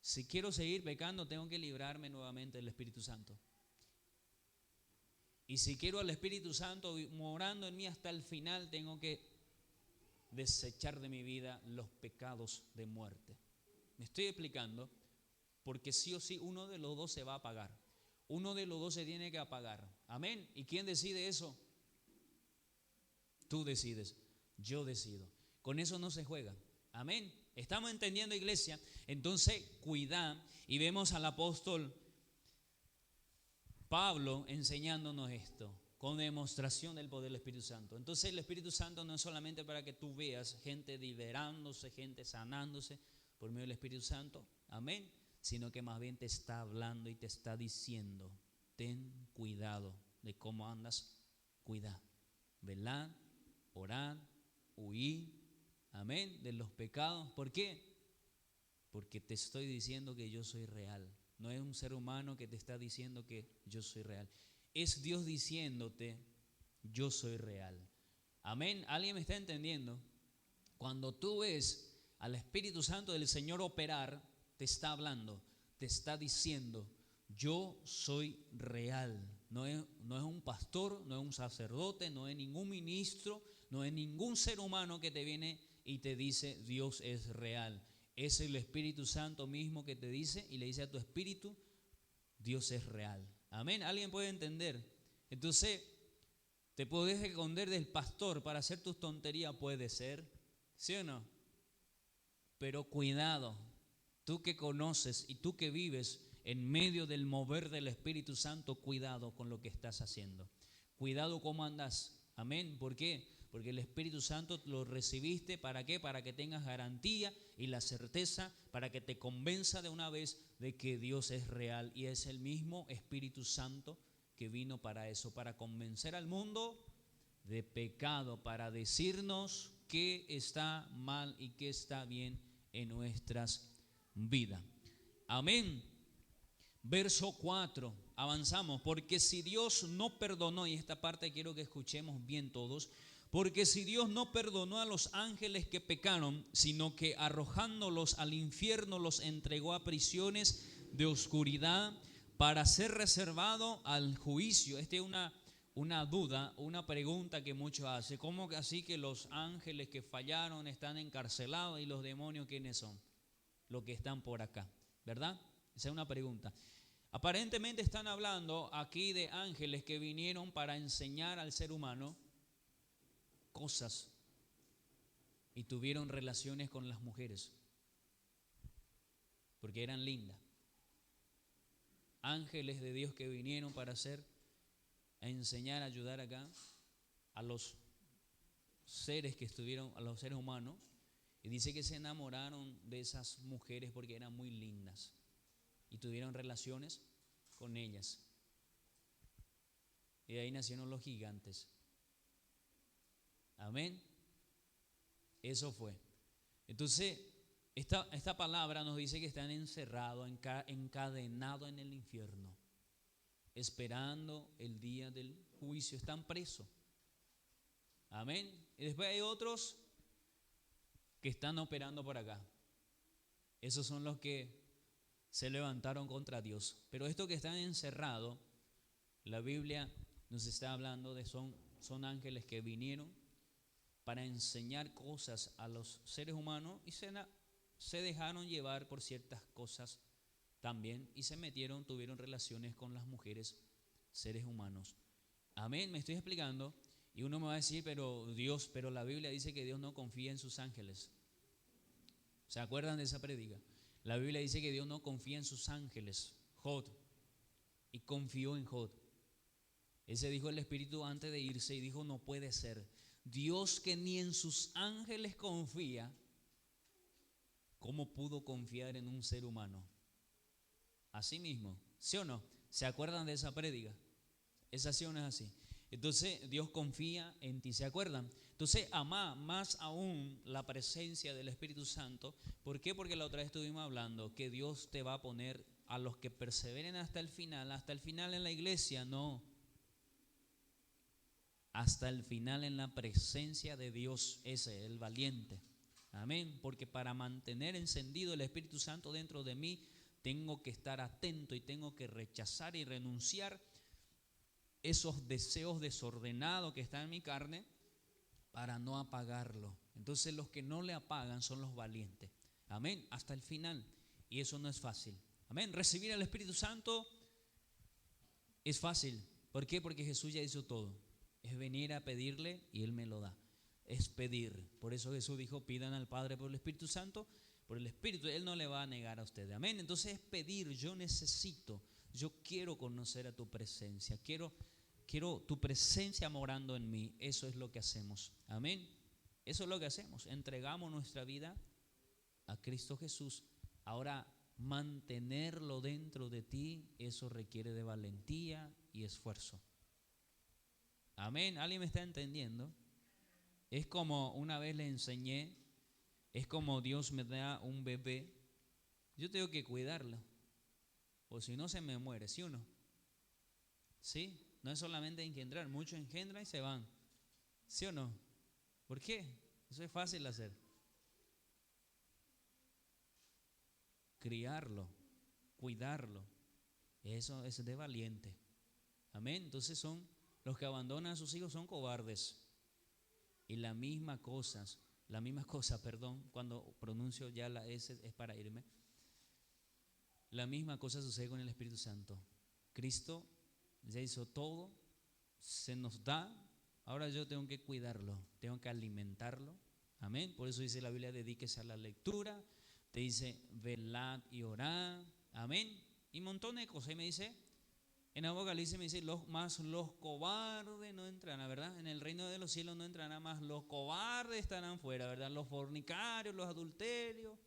Si quiero seguir pecando, tengo que librarme nuevamente del Espíritu Santo. Y si quiero al Espíritu Santo morando en mí hasta el final, tengo que desechar de mi vida los pecados de muerte. Me estoy explicando, porque sí o sí uno de los dos se va a apagar. Uno de los dos se tiene que apagar. Amén. ¿Y quién decide eso? Tú decides, yo decido. Con eso no se juega. Amén. ¿Estamos entendiendo, iglesia? Entonces, cuidad. Y vemos al apóstol Pablo enseñándonos esto, con demostración del poder del Espíritu Santo. Entonces, el Espíritu Santo no es solamente para que tú veas gente liberándose, gente sanándose por medio del Espíritu Santo. Amén. Sino que más bien te está hablando y te está diciendo, ten cuidado de cómo andas. Cuidad. Velad, orad, huid. Amén, de los pecados. ¿Por qué? Porque te estoy diciendo que yo soy real. No es un ser humano que te está diciendo que yo soy real. Es Dios diciéndote, yo soy real. Amén, ¿alguien me está entendiendo? Cuando tú ves al Espíritu Santo del Señor operar, te está hablando, te está diciendo, yo soy real. No es un pastor, no es un sacerdote, no es ningún ministro, no es ningún ser humano que te viene y te dice Dios es real. Es el Espíritu Santo mismo que te dice y le dice a tu espíritu, Dios es real. Amén. ¿Alguien puede entender? Entonces, te puedes esconder del pastor para hacer tus tonterías, puede ser, ¿sí o no? Pero cuidado, tú que conoces y tú que vives en medio del mover del Espíritu Santo, cuidado con lo que estás haciendo. Cuidado cómo andas. Amén. ¿Por qué? Porque el Espíritu Santo lo recibiste, ¿para qué? Para que tengas garantía y la certeza, para que te convenza de una vez de que Dios es real. Y es el mismo Espíritu Santo que vino para eso, para convencer al mundo de pecado, para decirnos qué está mal y qué está bien en nuestras vidas. Amén. Verso 4, avanzamos, porque si Dios no perdonó, y esta parte quiero que escuchemos bien todos, porque si Dios no perdonó a los ángeles que pecaron, sino que arrojándolos al infierno los entregó a prisiones de oscuridad para ser reservado al juicio. Esta es una duda, una pregunta que muchos hacen. ¿Cómo así que los ángeles que fallaron están encarcelados y los demonios quiénes son? Los que están por acá, ¿verdad? Esa es una pregunta. Aparentemente están hablando aquí de ángeles que vinieron para enseñar al ser humano cosas y tuvieron relaciones con las mujeres porque eran lindas. Ángeles de Dios que vinieron para a enseñar, a ayudar acá a los seres que estuvieron, a los seres humanos, y dice que se enamoraron de esas mujeres porque eran muy lindas y tuvieron relaciones con ellas. Y de ahí nacieron los gigantes. Amén. Eso fue. Entonces, esta palabra nos dice que están encerrados, encadenados en el infierno, esperando el día del juicio. Están presos. Amén. Y después hay otros que están operando por acá. Esos son los que se levantaron contra Dios. Pero estos que están encerrados, la Biblia nos está hablando de son ángeles que vinieron para enseñar cosas a los seres humanos y se dejaron llevar por ciertas cosas también y tuvieron relaciones con las mujeres, seres humanos. Amén, me estoy explicando. Y uno me va a decir, pero la Biblia dice que Dios no confía en sus ángeles. ¿Se acuerdan de esa prédica? La Biblia dice que Dios no confía en sus ángeles. Jod, y confió en Jod. Ese dijo el Espíritu antes de irse y dijo, no puede ser. Dios que ni en sus ángeles confía, ¿cómo pudo confiar en un ser humano? Así mismo, ¿sí o no? ¿Se acuerdan de esa prédica? ¿Es así o no es así? Entonces Dios confía en ti, ¿se acuerdan? Entonces amá más aún la presencia del Espíritu Santo. ¿Por qué? Porque la otra vez estuvimos hablando que Dios te va a poner a los que perseveren hasta el final en la iglesia, no. Hasta el final en la presencia de Dios, ese, el valiente. Amén, porque para mantener encendido el Espíritu Santo dentro de mí, tengo que estar atento y tengo que rechazar y renunciar esos deseos desordenados que están en mi carne para no apagarlo. Entonces los que no le apagan son los valientes. Amén, hasta el final. Y eso no es fácil. Amén, recibir al Espíritu Santo es fácil. ¿Por qué? Porque Jesús ya hizo todo. Es venir a pedirle y Él me lo da. Es pedir. Por eso Jesús dijo, pidan al Padre por el Espíritu Santo. Por el Espíritu, Él no le va a negar a ustedes. Amén. Entonces es pedir, yo necesito, yo quiero conocer a tu presencia. Quiero tu presencia morando en mí. Eso es lo que hacemos. Amén. Eso es lo que hacemos. Entregamos nuestra vida a Cristo Jesús. Ahora, mantenerlo dentro de ti, eso requiere de valentía y esfuerzo. Amén. ¿Alguien me está entendiendo? Es como una vez le enseñé, es como Dios me da un bebé, yo tengo que cuidarlo, o si no se me muere, ¿sí o no? ¿Sí? No es solamente engendrar, muchos engendran y se van, ¿sí o no? ¿Por qué? Eso es fácil hacer. Criarlo, cuidarlo, eso es de valiente. Amén. Entonces los que abandonan a sus hijos son cobardes. Y la misma cosa, cuando pronuncio ya la S es para irme. La misma cosa sucede con el Espíritu Santo. Cristo ya hizo todo, se nos da, ahora yo tengo que cuidarlo, tengo que alimentarlo. Amén. Por eso dice la Biblia, dedíquese a la lectura, te dice velad y orad. Amén. Y un montón de cosas. Y me dice, en Apocalipsis me dice, los cobardes no entrarán, ¿verdad? En el reino de los cielos no entrarán más, los cobardes estarán fuera, ¿verdad? Los fornicarios, los adúlteros,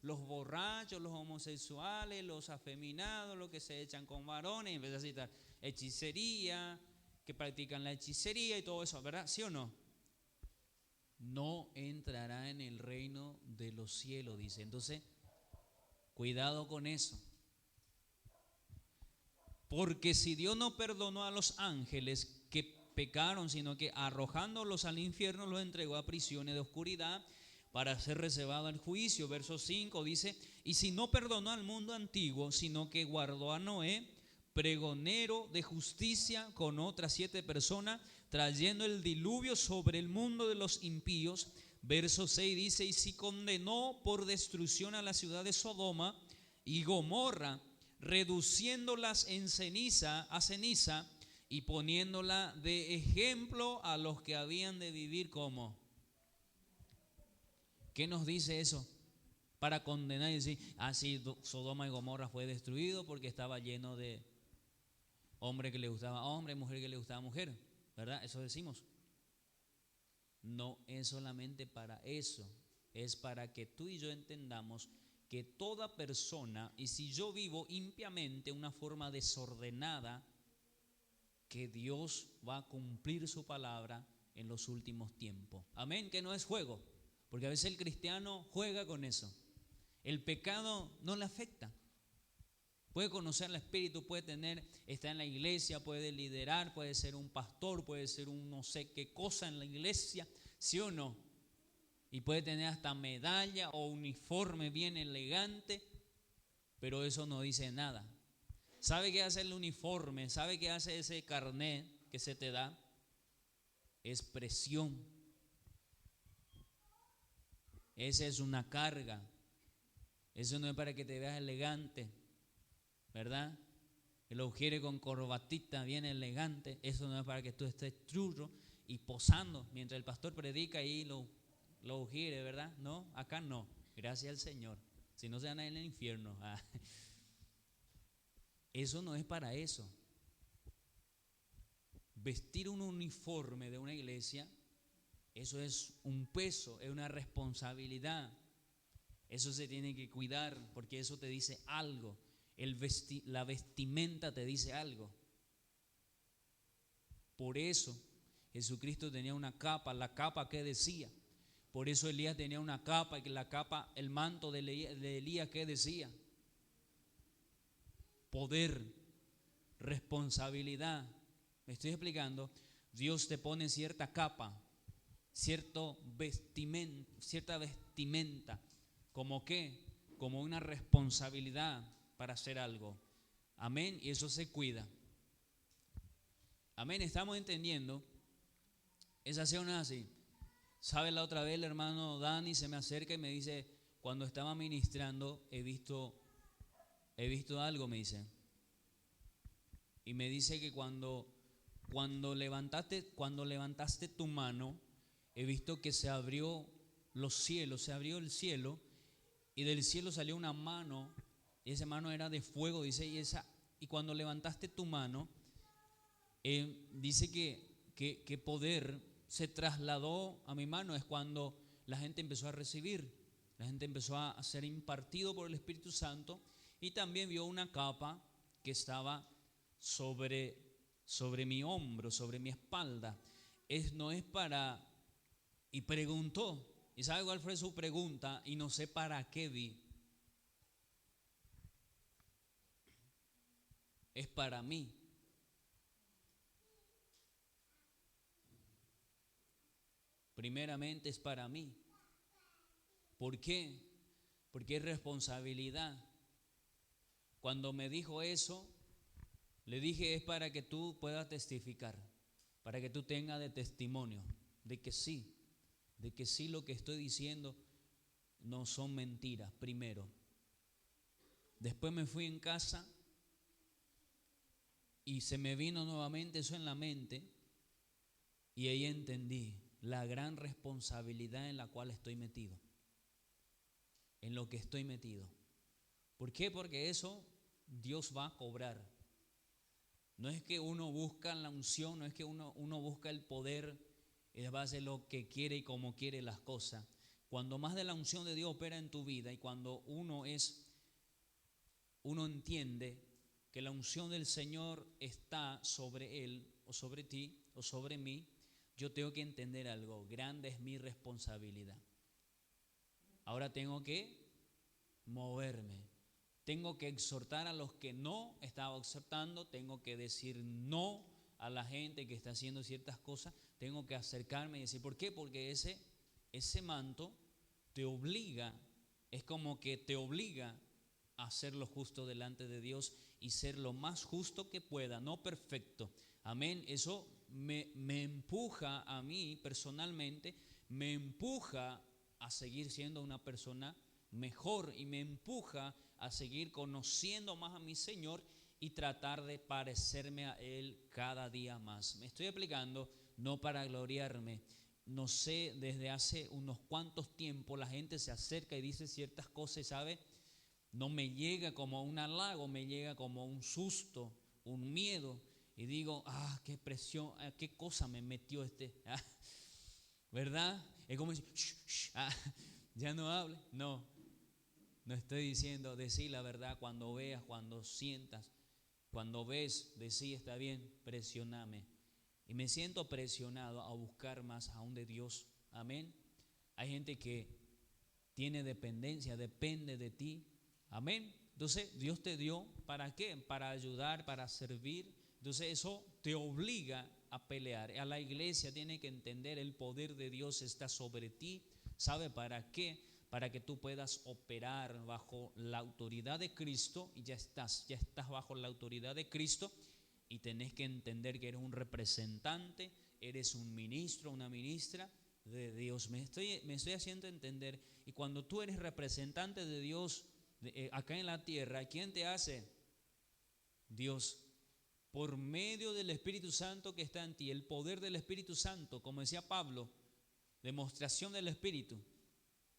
los borrachos, los homosexuales, los afeminados, los que se echan con varones, y empieza a citar hechicería, que practican la hechicería y todo eso, ¿verdad? ¿Sí o no? No entrará en el reino de los cielos, dice. Entonces, cuidado con eso. Porque si Dios no perdonó a los ángeles que pecaron, sino que arrojándolos al infierno los entregó a prisiones de oscuridad para ser reservado al juicio. Verso 5 dice, y si no perdonó al mundo antiguo, sino que guardó a Noé, pregonero de justicia, con otras 7 personas, trayendo el diluvio sobre el mundo de los impíos. Verso 6 dice, y si condenó por destrucción a la ciudad de Sodoma y Gomorra, reduciéndolas a ceniza y poniéndola de ejemplo a los que habían de vivir como. ¿Qué nos dice eso? Para condenar y decir, sí, Sodoma y Gomorra fue destruido porque estaba lleno de hombre que le gustaba hombre, mujer que le gustaba mujer, ¿verdad? Eso decimos. No es solamente para eso, es para que tú y yo entendamos que toda persona, y si yo vivo impiamente una forma desordenada, que Dios va a cumplir su palabra en los últimos tiempos. Amén, que no es juego, porque a veces el cristiano juega con eso. El pecado no le afecta. Puede conocer al Espíritu, está en la iglesia, puede liderar, puede ser un pastor, puede ser un no sé qué cosa en la iglesia, ¿sí o no? Y puede tener hasta medalla o uniforme bien elegante, pero eso no dice nada. ¿Sabe qué hace el uniforme? ¿Sabe qué hace ese carnet que se te da? Es presión. Esa es una carga. Eso no es para que te veas elegante, ¿verdad? El ujiere con corbatita bien elegante, eso no es para que tú estés churro y posando mientras el pastor predica y lo ujiere, ¿verdad? No, acá no, gracias al Señor, si no se van a ir en el infierno. Eso no es para eso. vestir un uniforme de una iglesia, eso es un peso, es una responsabilidad. Eso se tiene que cuidar porque eso te dice algo. La vestimenta te dice algo. Por eso Jesucristo tenía una capa. La capa, ¿qué decía? Por eso Elías tenía una capa, y la capa, el manto de Elías, ¿qué decía? Poder, responsabilidad. ¿Me estoy explicando? Dios te pone cierta capa, cierta vestimenta. ¿Como qué? Como una responsabilidad para hacer algo. Amén. Y eso se cuida. Amén. ¿Estamos entendiendo? Es así o no es así. ¿Sabe? La otra vez el hermano Dani se me acerca y me dice, cuando estaba ministrando, he visto algo, me dice. Y me dice que cuando levantaste tu mano, he visto que se abrió el cielo, y del cielo salió una mano, y esa mano era de fuego, dice, y cuando levantaste tu mano, dice que poder se trasladó a mi mano. Es cuando la gente empezó a recibir, la gente empezó a ser impartido por el Espíritu Santo, y también vio una capa que estaba sobre mi hombro, sobre mi espalda. No es para... Y preguntó, ¿y sabe cuál fue su pregunta? Y no sé para qué vi. Es para mí. Primeramente es para mí. ¿Por qué? Porque es responsabilidad. Cuando me dijo eso, le dije, es para que tú puedas testificar, para que tú tengas de testimonio de que sí lo que estoy diciendo no son mentiras, primero. Después me fui en casa y se me vino nuevamente eso en la mente, y ahí entendí la gran responsabilidad en la cual estoy metido, en lo que estoy metido. ¿Por qué? Porque eso Dios va a cobrar. No es que uno busca la unción, no es que uno busca el poder, Él va a hacer lo que quiere y como quiere las cosas. Cuando más de la unción de Dios opera en tu vida, y cuando uno entiende que la unción del Señor está sobre él o sobre ti o sobre mí, yo tengo que entender algo: grande es mi responsabilidad. Ahora tengo que moverme. Tengo que exhortar a los que no estaba aceptando, tengo que decir no a la gente que está haciendo ciertas cosas, tengo que acercarme y decir, ¿por qué? Porque ese manto te obliga, es como que te obliga a hacer lo justo delante de Dios y ser lo más justo que pueda, no perfecto. Amén. Eso me empuja a mí personalmente, me empuja a seguir siendo una persona mejor, y me empuja a seguir conociendo más a mi Señor y tratar de parecerme a Él cada día más. Me estoy explicando, no para gloriarme. No sé, desde hace unos cuantos tiempos la gente se acerca y dice ciertas cosas, ¿sabe? No me llega como un halago, me llega como un susto, un miedo, y digo, qué presión, qué cosa me metió ¿verdad? Es como decir, ya no hable. No estoy diciendo, decir la verdad cuando veas, cuando sientas, cuando ves, decir está bien, presioname. Y me siento presionado a buscar más aún de Dios. Amén. Hay gente que tiene dependencia, depende de ti. Amén. Entonces Dios te dio, ¿para qué? Para ayudar, para servir. Entonces eso te obliga a pelear. A la iglesia tiene que entender, el poder de Dios está sobre ti. ¿Sabe para qué? Para que tú puedas operar bajo la autoridad de Cristo, y ya estás bajo la autoridad de Cristo, y tenés que entender que eres un representante, eres un ministro, una ministra de Dios. Me estoy haciendo entender. Y cuando tú eres representante de Dios acá en la tierra, ¿quién te hace? Dios, por medio del Espíritu Santo que está en ti, el poder del Espíritu Santo, como decía Pablo, demostración del Espíritu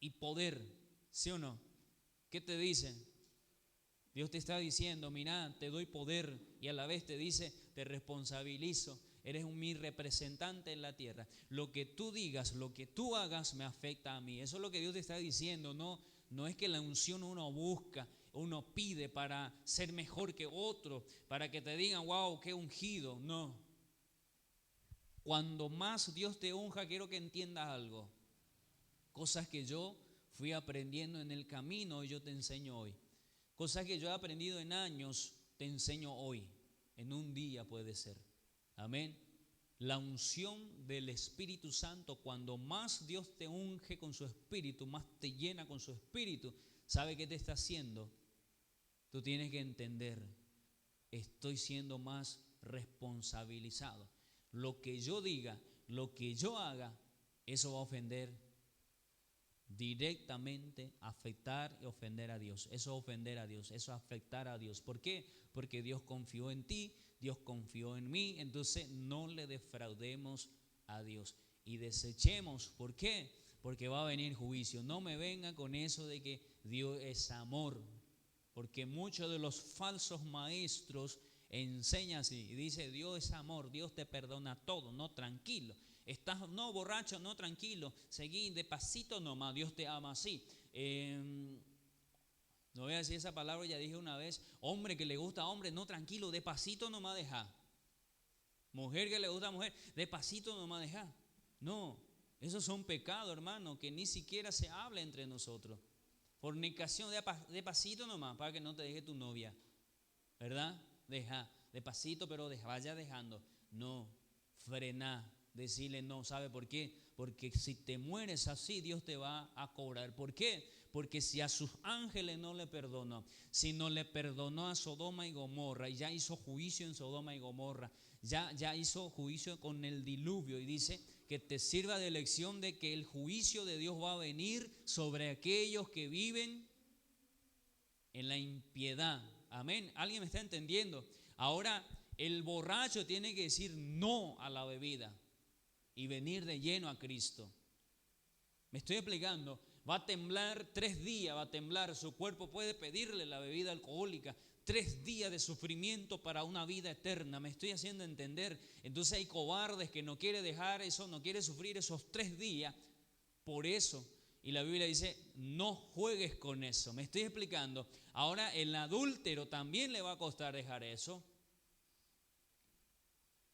y poder, ¿sí o no? ¿Qué te dicen? Dios te está diciendo, mira, te doy poder, y a la vez te dice, te responsabilizo. eres mi representante en la tierra. Lo que tú digas, lo que tú hagas me afecta a mí. Eso es lo que Dios te está diciendo. No es que la unción uno busca, uno pide para ser mejor que otro, para que te digan, wow, qué ungido. No. Cuando más Dios te unja, quiero que entiendas algo. Cosas que yo fui aprendiendo en el camino y yo te enseño hoy. Cosas que yo he aprendido en años, te enseño hoy. En un día puede ser. Amén. La unción del Espíritu Santo, cuando más Dios te unge con su Espíritu, más te llena con su Espíritu, ¿sabe qué te está haciendo? Tú tienes que entender, estoy siendo más responsabilizado. Lo que yo diga, lo que yo haga, eso va a ofender directamente, afectar y ofender a Dios. Eso ofender a Dios, eso afectar a Dios. ¿Por qué? Porque Dios confió en ti, Dios confió en mí, entonces no le defraudemos a Dios y desechemos. ¿Por qué? Porque va a venir juicio. No me venga con eso de que Dios es amor, porque muchos de los falsos maestros enseñan así y dice Dios es amor, Dios te perdona todo, no, tranquilo. Estás no borracho, no, tranquilo, seguí despacito nomás, Dios te ama así. No voy a decir esa palabra, ya dije una vez. Hombre que le gusta a hombre, no, tranquilo, despacito nomás deja. Mujer que le gusta a mujer, despacito nomás deja. No, esos son pecados, hermano, que ni siquiera se habla entre nosotros. Fornicación, despacito nomás, para que no te deje tu novia, ¿verdad? Deja, despacito, pero vaya dejando. No, frená. Decirle no, ¿sabe por qué? Porque si te mueres así, Dios te va a cobrar. ¿Por qué? Porque si a sus ángeles no le perdonó, si no le perdonó a Sodoma y Gomorra, y ya hizo juicio en Sodoma y Gomorra, ya hizo juicio con el diluvio, y dice que te sirva de lección de que el juicio de Dios va a venir sobre aquellos que viven en la impiedad. Amén. ¿Alguien me está entendiendo? Ahora, el borracho tiene que decir no a la bebida y venir de lleno a Cristo. Me estoy explicando. Va a temblar 3 días, va a temblar. Su cuerpo puede pedirle la bebida alcohólica. 3 días de sufrimiento para una vida eterna. Me estoy haciendo entender. Entonces hay cobardes que no quieren dejar eso, no quieren sufrir esos 3 días. Por eso. Y la Biblia dice, no juegues con eso. Me estoy explicando. Ahora el adúltero también le va a costar dejar eso.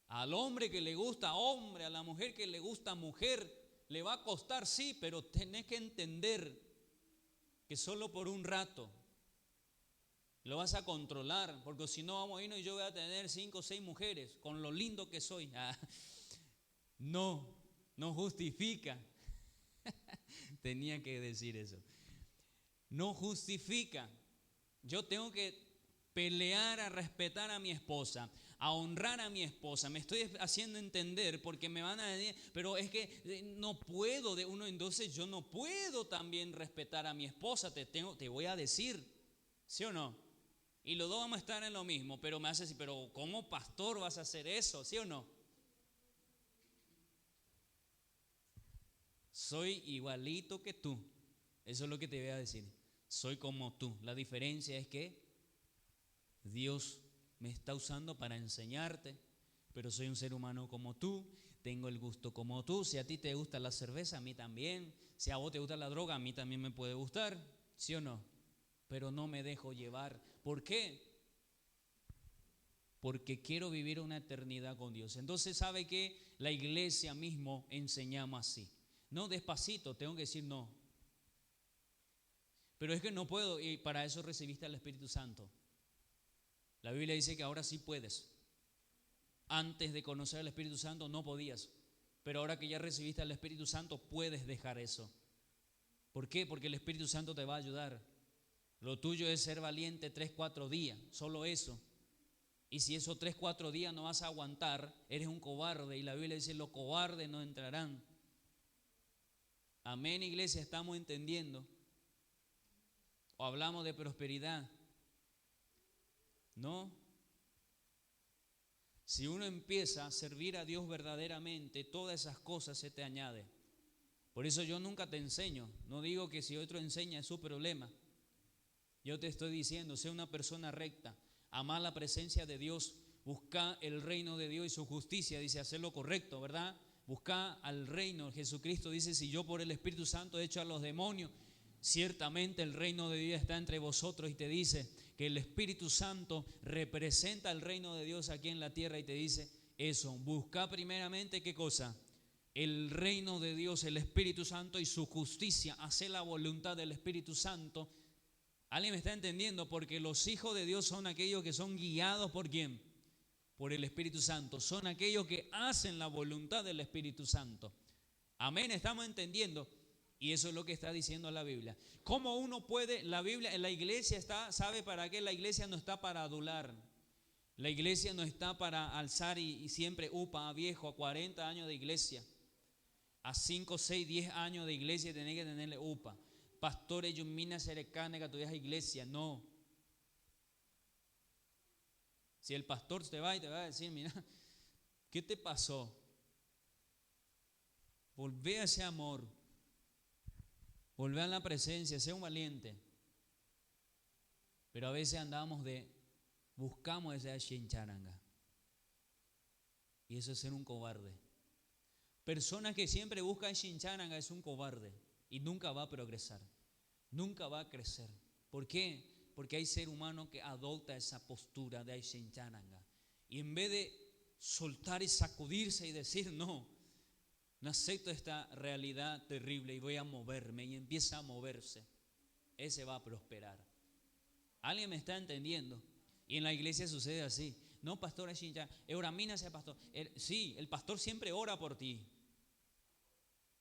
Al hombre que le gusta hombre, a la mujer que le gusta mujer, le va a costar, sí, pero tenés que entender que solo por un rato lo vas a controlar, porque si no vamos a irnos y yo voy a tener 5 o 6 mujeres, con lo lindo que soy. No justifica. Tenía que decir eso. No justifica. Yo tengo que pelear a respetar a mi esposa, a honrar a mi esposa. Me estoy haciendo entender porque me van a decir, pero es que no puedo de uno, entonces yo no puedo también respetar a mi esposa. Te voy a decir, ¿sí o no? Y los dos vamos a estar en lo mismo, pero me hace decir, pero ¿cómo pastor vas a hacer eso? ¿Sí o no? Soy igualito que tú. Eso es lo que te voy a decir. Soy como tú. La diferencia es que Dios me está usando para enseñarte, pero soy un ser humano como tú, tengo el gusto como tú. Si a ti te gusta la cerveza, a mí también. Si a vos te gusta la droga, a mí también me puede gustar, ¿sí o no? Pero no me dejo llevar. ¿Por qué? Porque quiero vivir una eternidad con Dios. Entonces, ¿sabe qué? La iglesia mismo enseñamos así. No, despacito, tengo que decir no. Pero es que no puedo, y para eso recibiste al Espíritu Santo. La Biblia dice que ahora sí puedes. Antes de conocer al Espíritu Santo no podías, pero ahora que ya recibiste al Espíritu Santo puedes dejar eso. ¿Por qué? Porque el Espíritu Santo te va a ayudar. Lo tuyo es ser valiente 3-4 días, solo eso. Y si esos 3-4 días no vas a aguantar, eres un cobarde. Y la Biblia dice, los cobardes no entrarán. Amén, iglesia, ¿estamos entendiendo? ¿O hablamos de prosperidad? No. Si uno empieza a servir a Dios verdaderamente, todas esas cosas se te añaden. Por eso yo nunca te enseño. No digo que si otro enseña es su problema. Yo te estoy diciendo, sé una persona recta. Amar la presencia de Dios. busca el reino de Dios y su justicia, dice hacer lo correcto, ¿verdad? Busca al reino. Jesucristo dice, si yo por el Espíritu Santo echo a los demonios, ciertamente el reino de Dios está entre vosotros, y te dice que el Espíritu Santo representa el reino de Dios aquí en la tierra, y te dice eso, busca primeramente ¿qué cosa? El reino de Dios, el Espíritu Santo y su justicia, hacer la voluntad del Espíritu Santo. ¿Alguien me está entendiendo? Porque los hijos de Dios son aquellos que son guiados ¿por quién? Por el Espíritu Santo. Son aquellos que hacen la voluntad del Espíritu Santo. Amén, estamos entendiendo. Y eso es lo que está diciendo la Biblia. ¿Cómo uno puede? La Biblia, en la iglesia está, ¿sabe para qué? La iglesia no está para adular. La iglesia no está para alzar y siempre upa a viejo, a 40 años de iglesia. A 5, 6, 10 años de iglesia tenés que tenerle upa. Pastores, yumina, serecane, que tu iglesia, no. Si el pastor te va y te va a decir, mira, ¿qué te pasó? Volvé a ese amor. Volvé a la presencia, sea un valiente. Pero a veces buscamos esa chincharanga. Y eso es ser un cobarde. Personas que siempre buscan chincharanga es un cobarde. Y nunca va a progresar. Nunca va a crecer. ¿Por qué? Porque hay ser humano que adopta esa postura de chincharanga. Y en vez de soltar y sacudirse y decir no acepto esta realidad terrible y voy a moverme, y empieza a moverse, ese va a prosperar. ¿Alguien me está entendiendo? Y en la iglesia sucede así. No, pastor, euramina sea pastor. Sí, el pastor siempre ora por ti.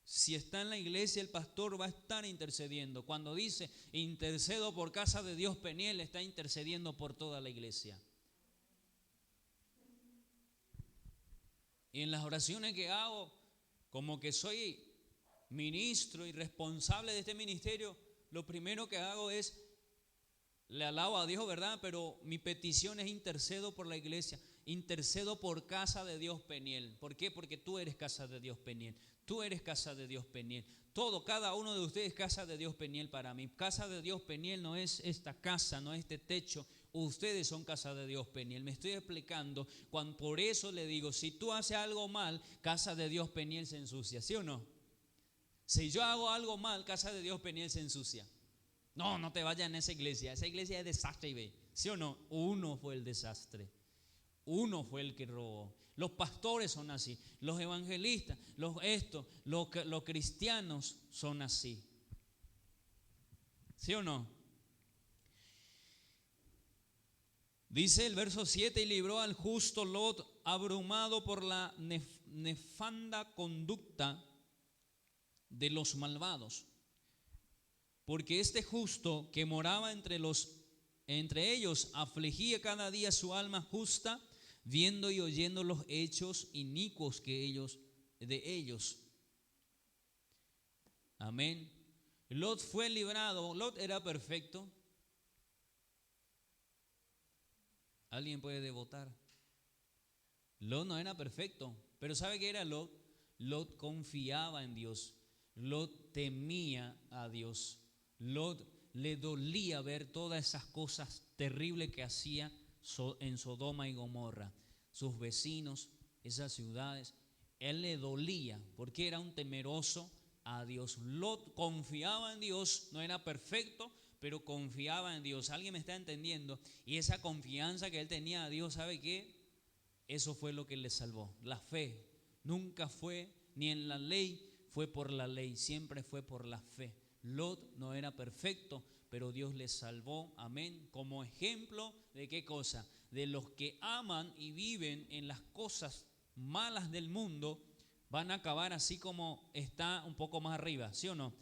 Si está en la iglesia, el pastor va a estar intercediendo. Cuando dice intercedo por casa de Dios Peniel, está intercediendo por toda la iglesia. Y en las oraciones que hago, como que soy ministro y responsable de este ministerio, lo primero que hago es, le alabo a Dios, ¿verdad? Pero mi petición es intercedo por la iglesia, intercedo por casa de Dios Peniel. ¿Por qué? Porque tú eres casa de Dios Peniel, tú eres casa de Dios Peniel. Cada uno de ustedes es casa de Dios Peniel para mí. Casa de Dios Peniel no es esta casa, no es este techo. Ustedes son casa de Dios Peniel. Me estoy explicando. Por eso le digo, si tú haces algo mal, casa de Dios Peniel se ensucia, ¿sí o no? Si yo hago algo mal, casa de Dios Peniel se ensucia. No te vayas en esa iglesia es desastre, ¿sí o no? Uno fue el desastre. Uno fue el que robó. Los pastores son así, los evangelistas, los cristianos son así. ¿Sí o no? Dice el verso 7, y libró al justo Lot, abrumado por la nefanda conducta de los malvados. Porque este justo que moraba entre ellos afligía cada día su alma justa, viendo y oyendo los hechos inicuos de ellos. Amén. Lot fue librado. Lot era perfecto. ¿Alguien puede votar? Lot no era perfecto, pero ¿sabe qué era Lot? Lot confiaba en Dios. Lot temía a Dios. Lot le dolía ver todas esas cosas terribles que hacía en Sodoma y Gomorra. Sus vecinos, esas ciudades, él le dolía porque era un temeroso a Dios. Lot confiaba en Dios, no era perfecto, pero confiaba en Dios. ¿Alguien me está entendiendo? Y esa confianza que él tenía a Dios, ¿sabe qué? Eso fue lo que le salvó. La fe nunca fue ni en la ley, fue por la ley, siempre fue por la fe. Lot no era perfecto, pero Dios le salvó, amén, como ejemplo de qué cosa, de los que aman y viven en las cosas malas del mundo, van a acabar así como está un poco más arriba, ¿sí o no?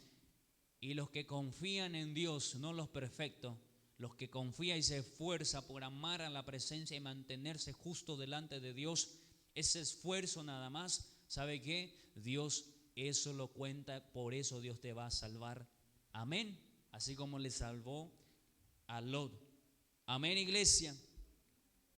Y los que confían en Dios, no los perfectos, los que confían y se esfuerzan por amar a la presencia y mantenerse justo delante de Dios, ese esfuerzo nada más, ¿sabe qué? Dios eso lo cuenta, por eso Dios te va a salvar. Amén. Así como le salvó a Lot. Amén, iglesia.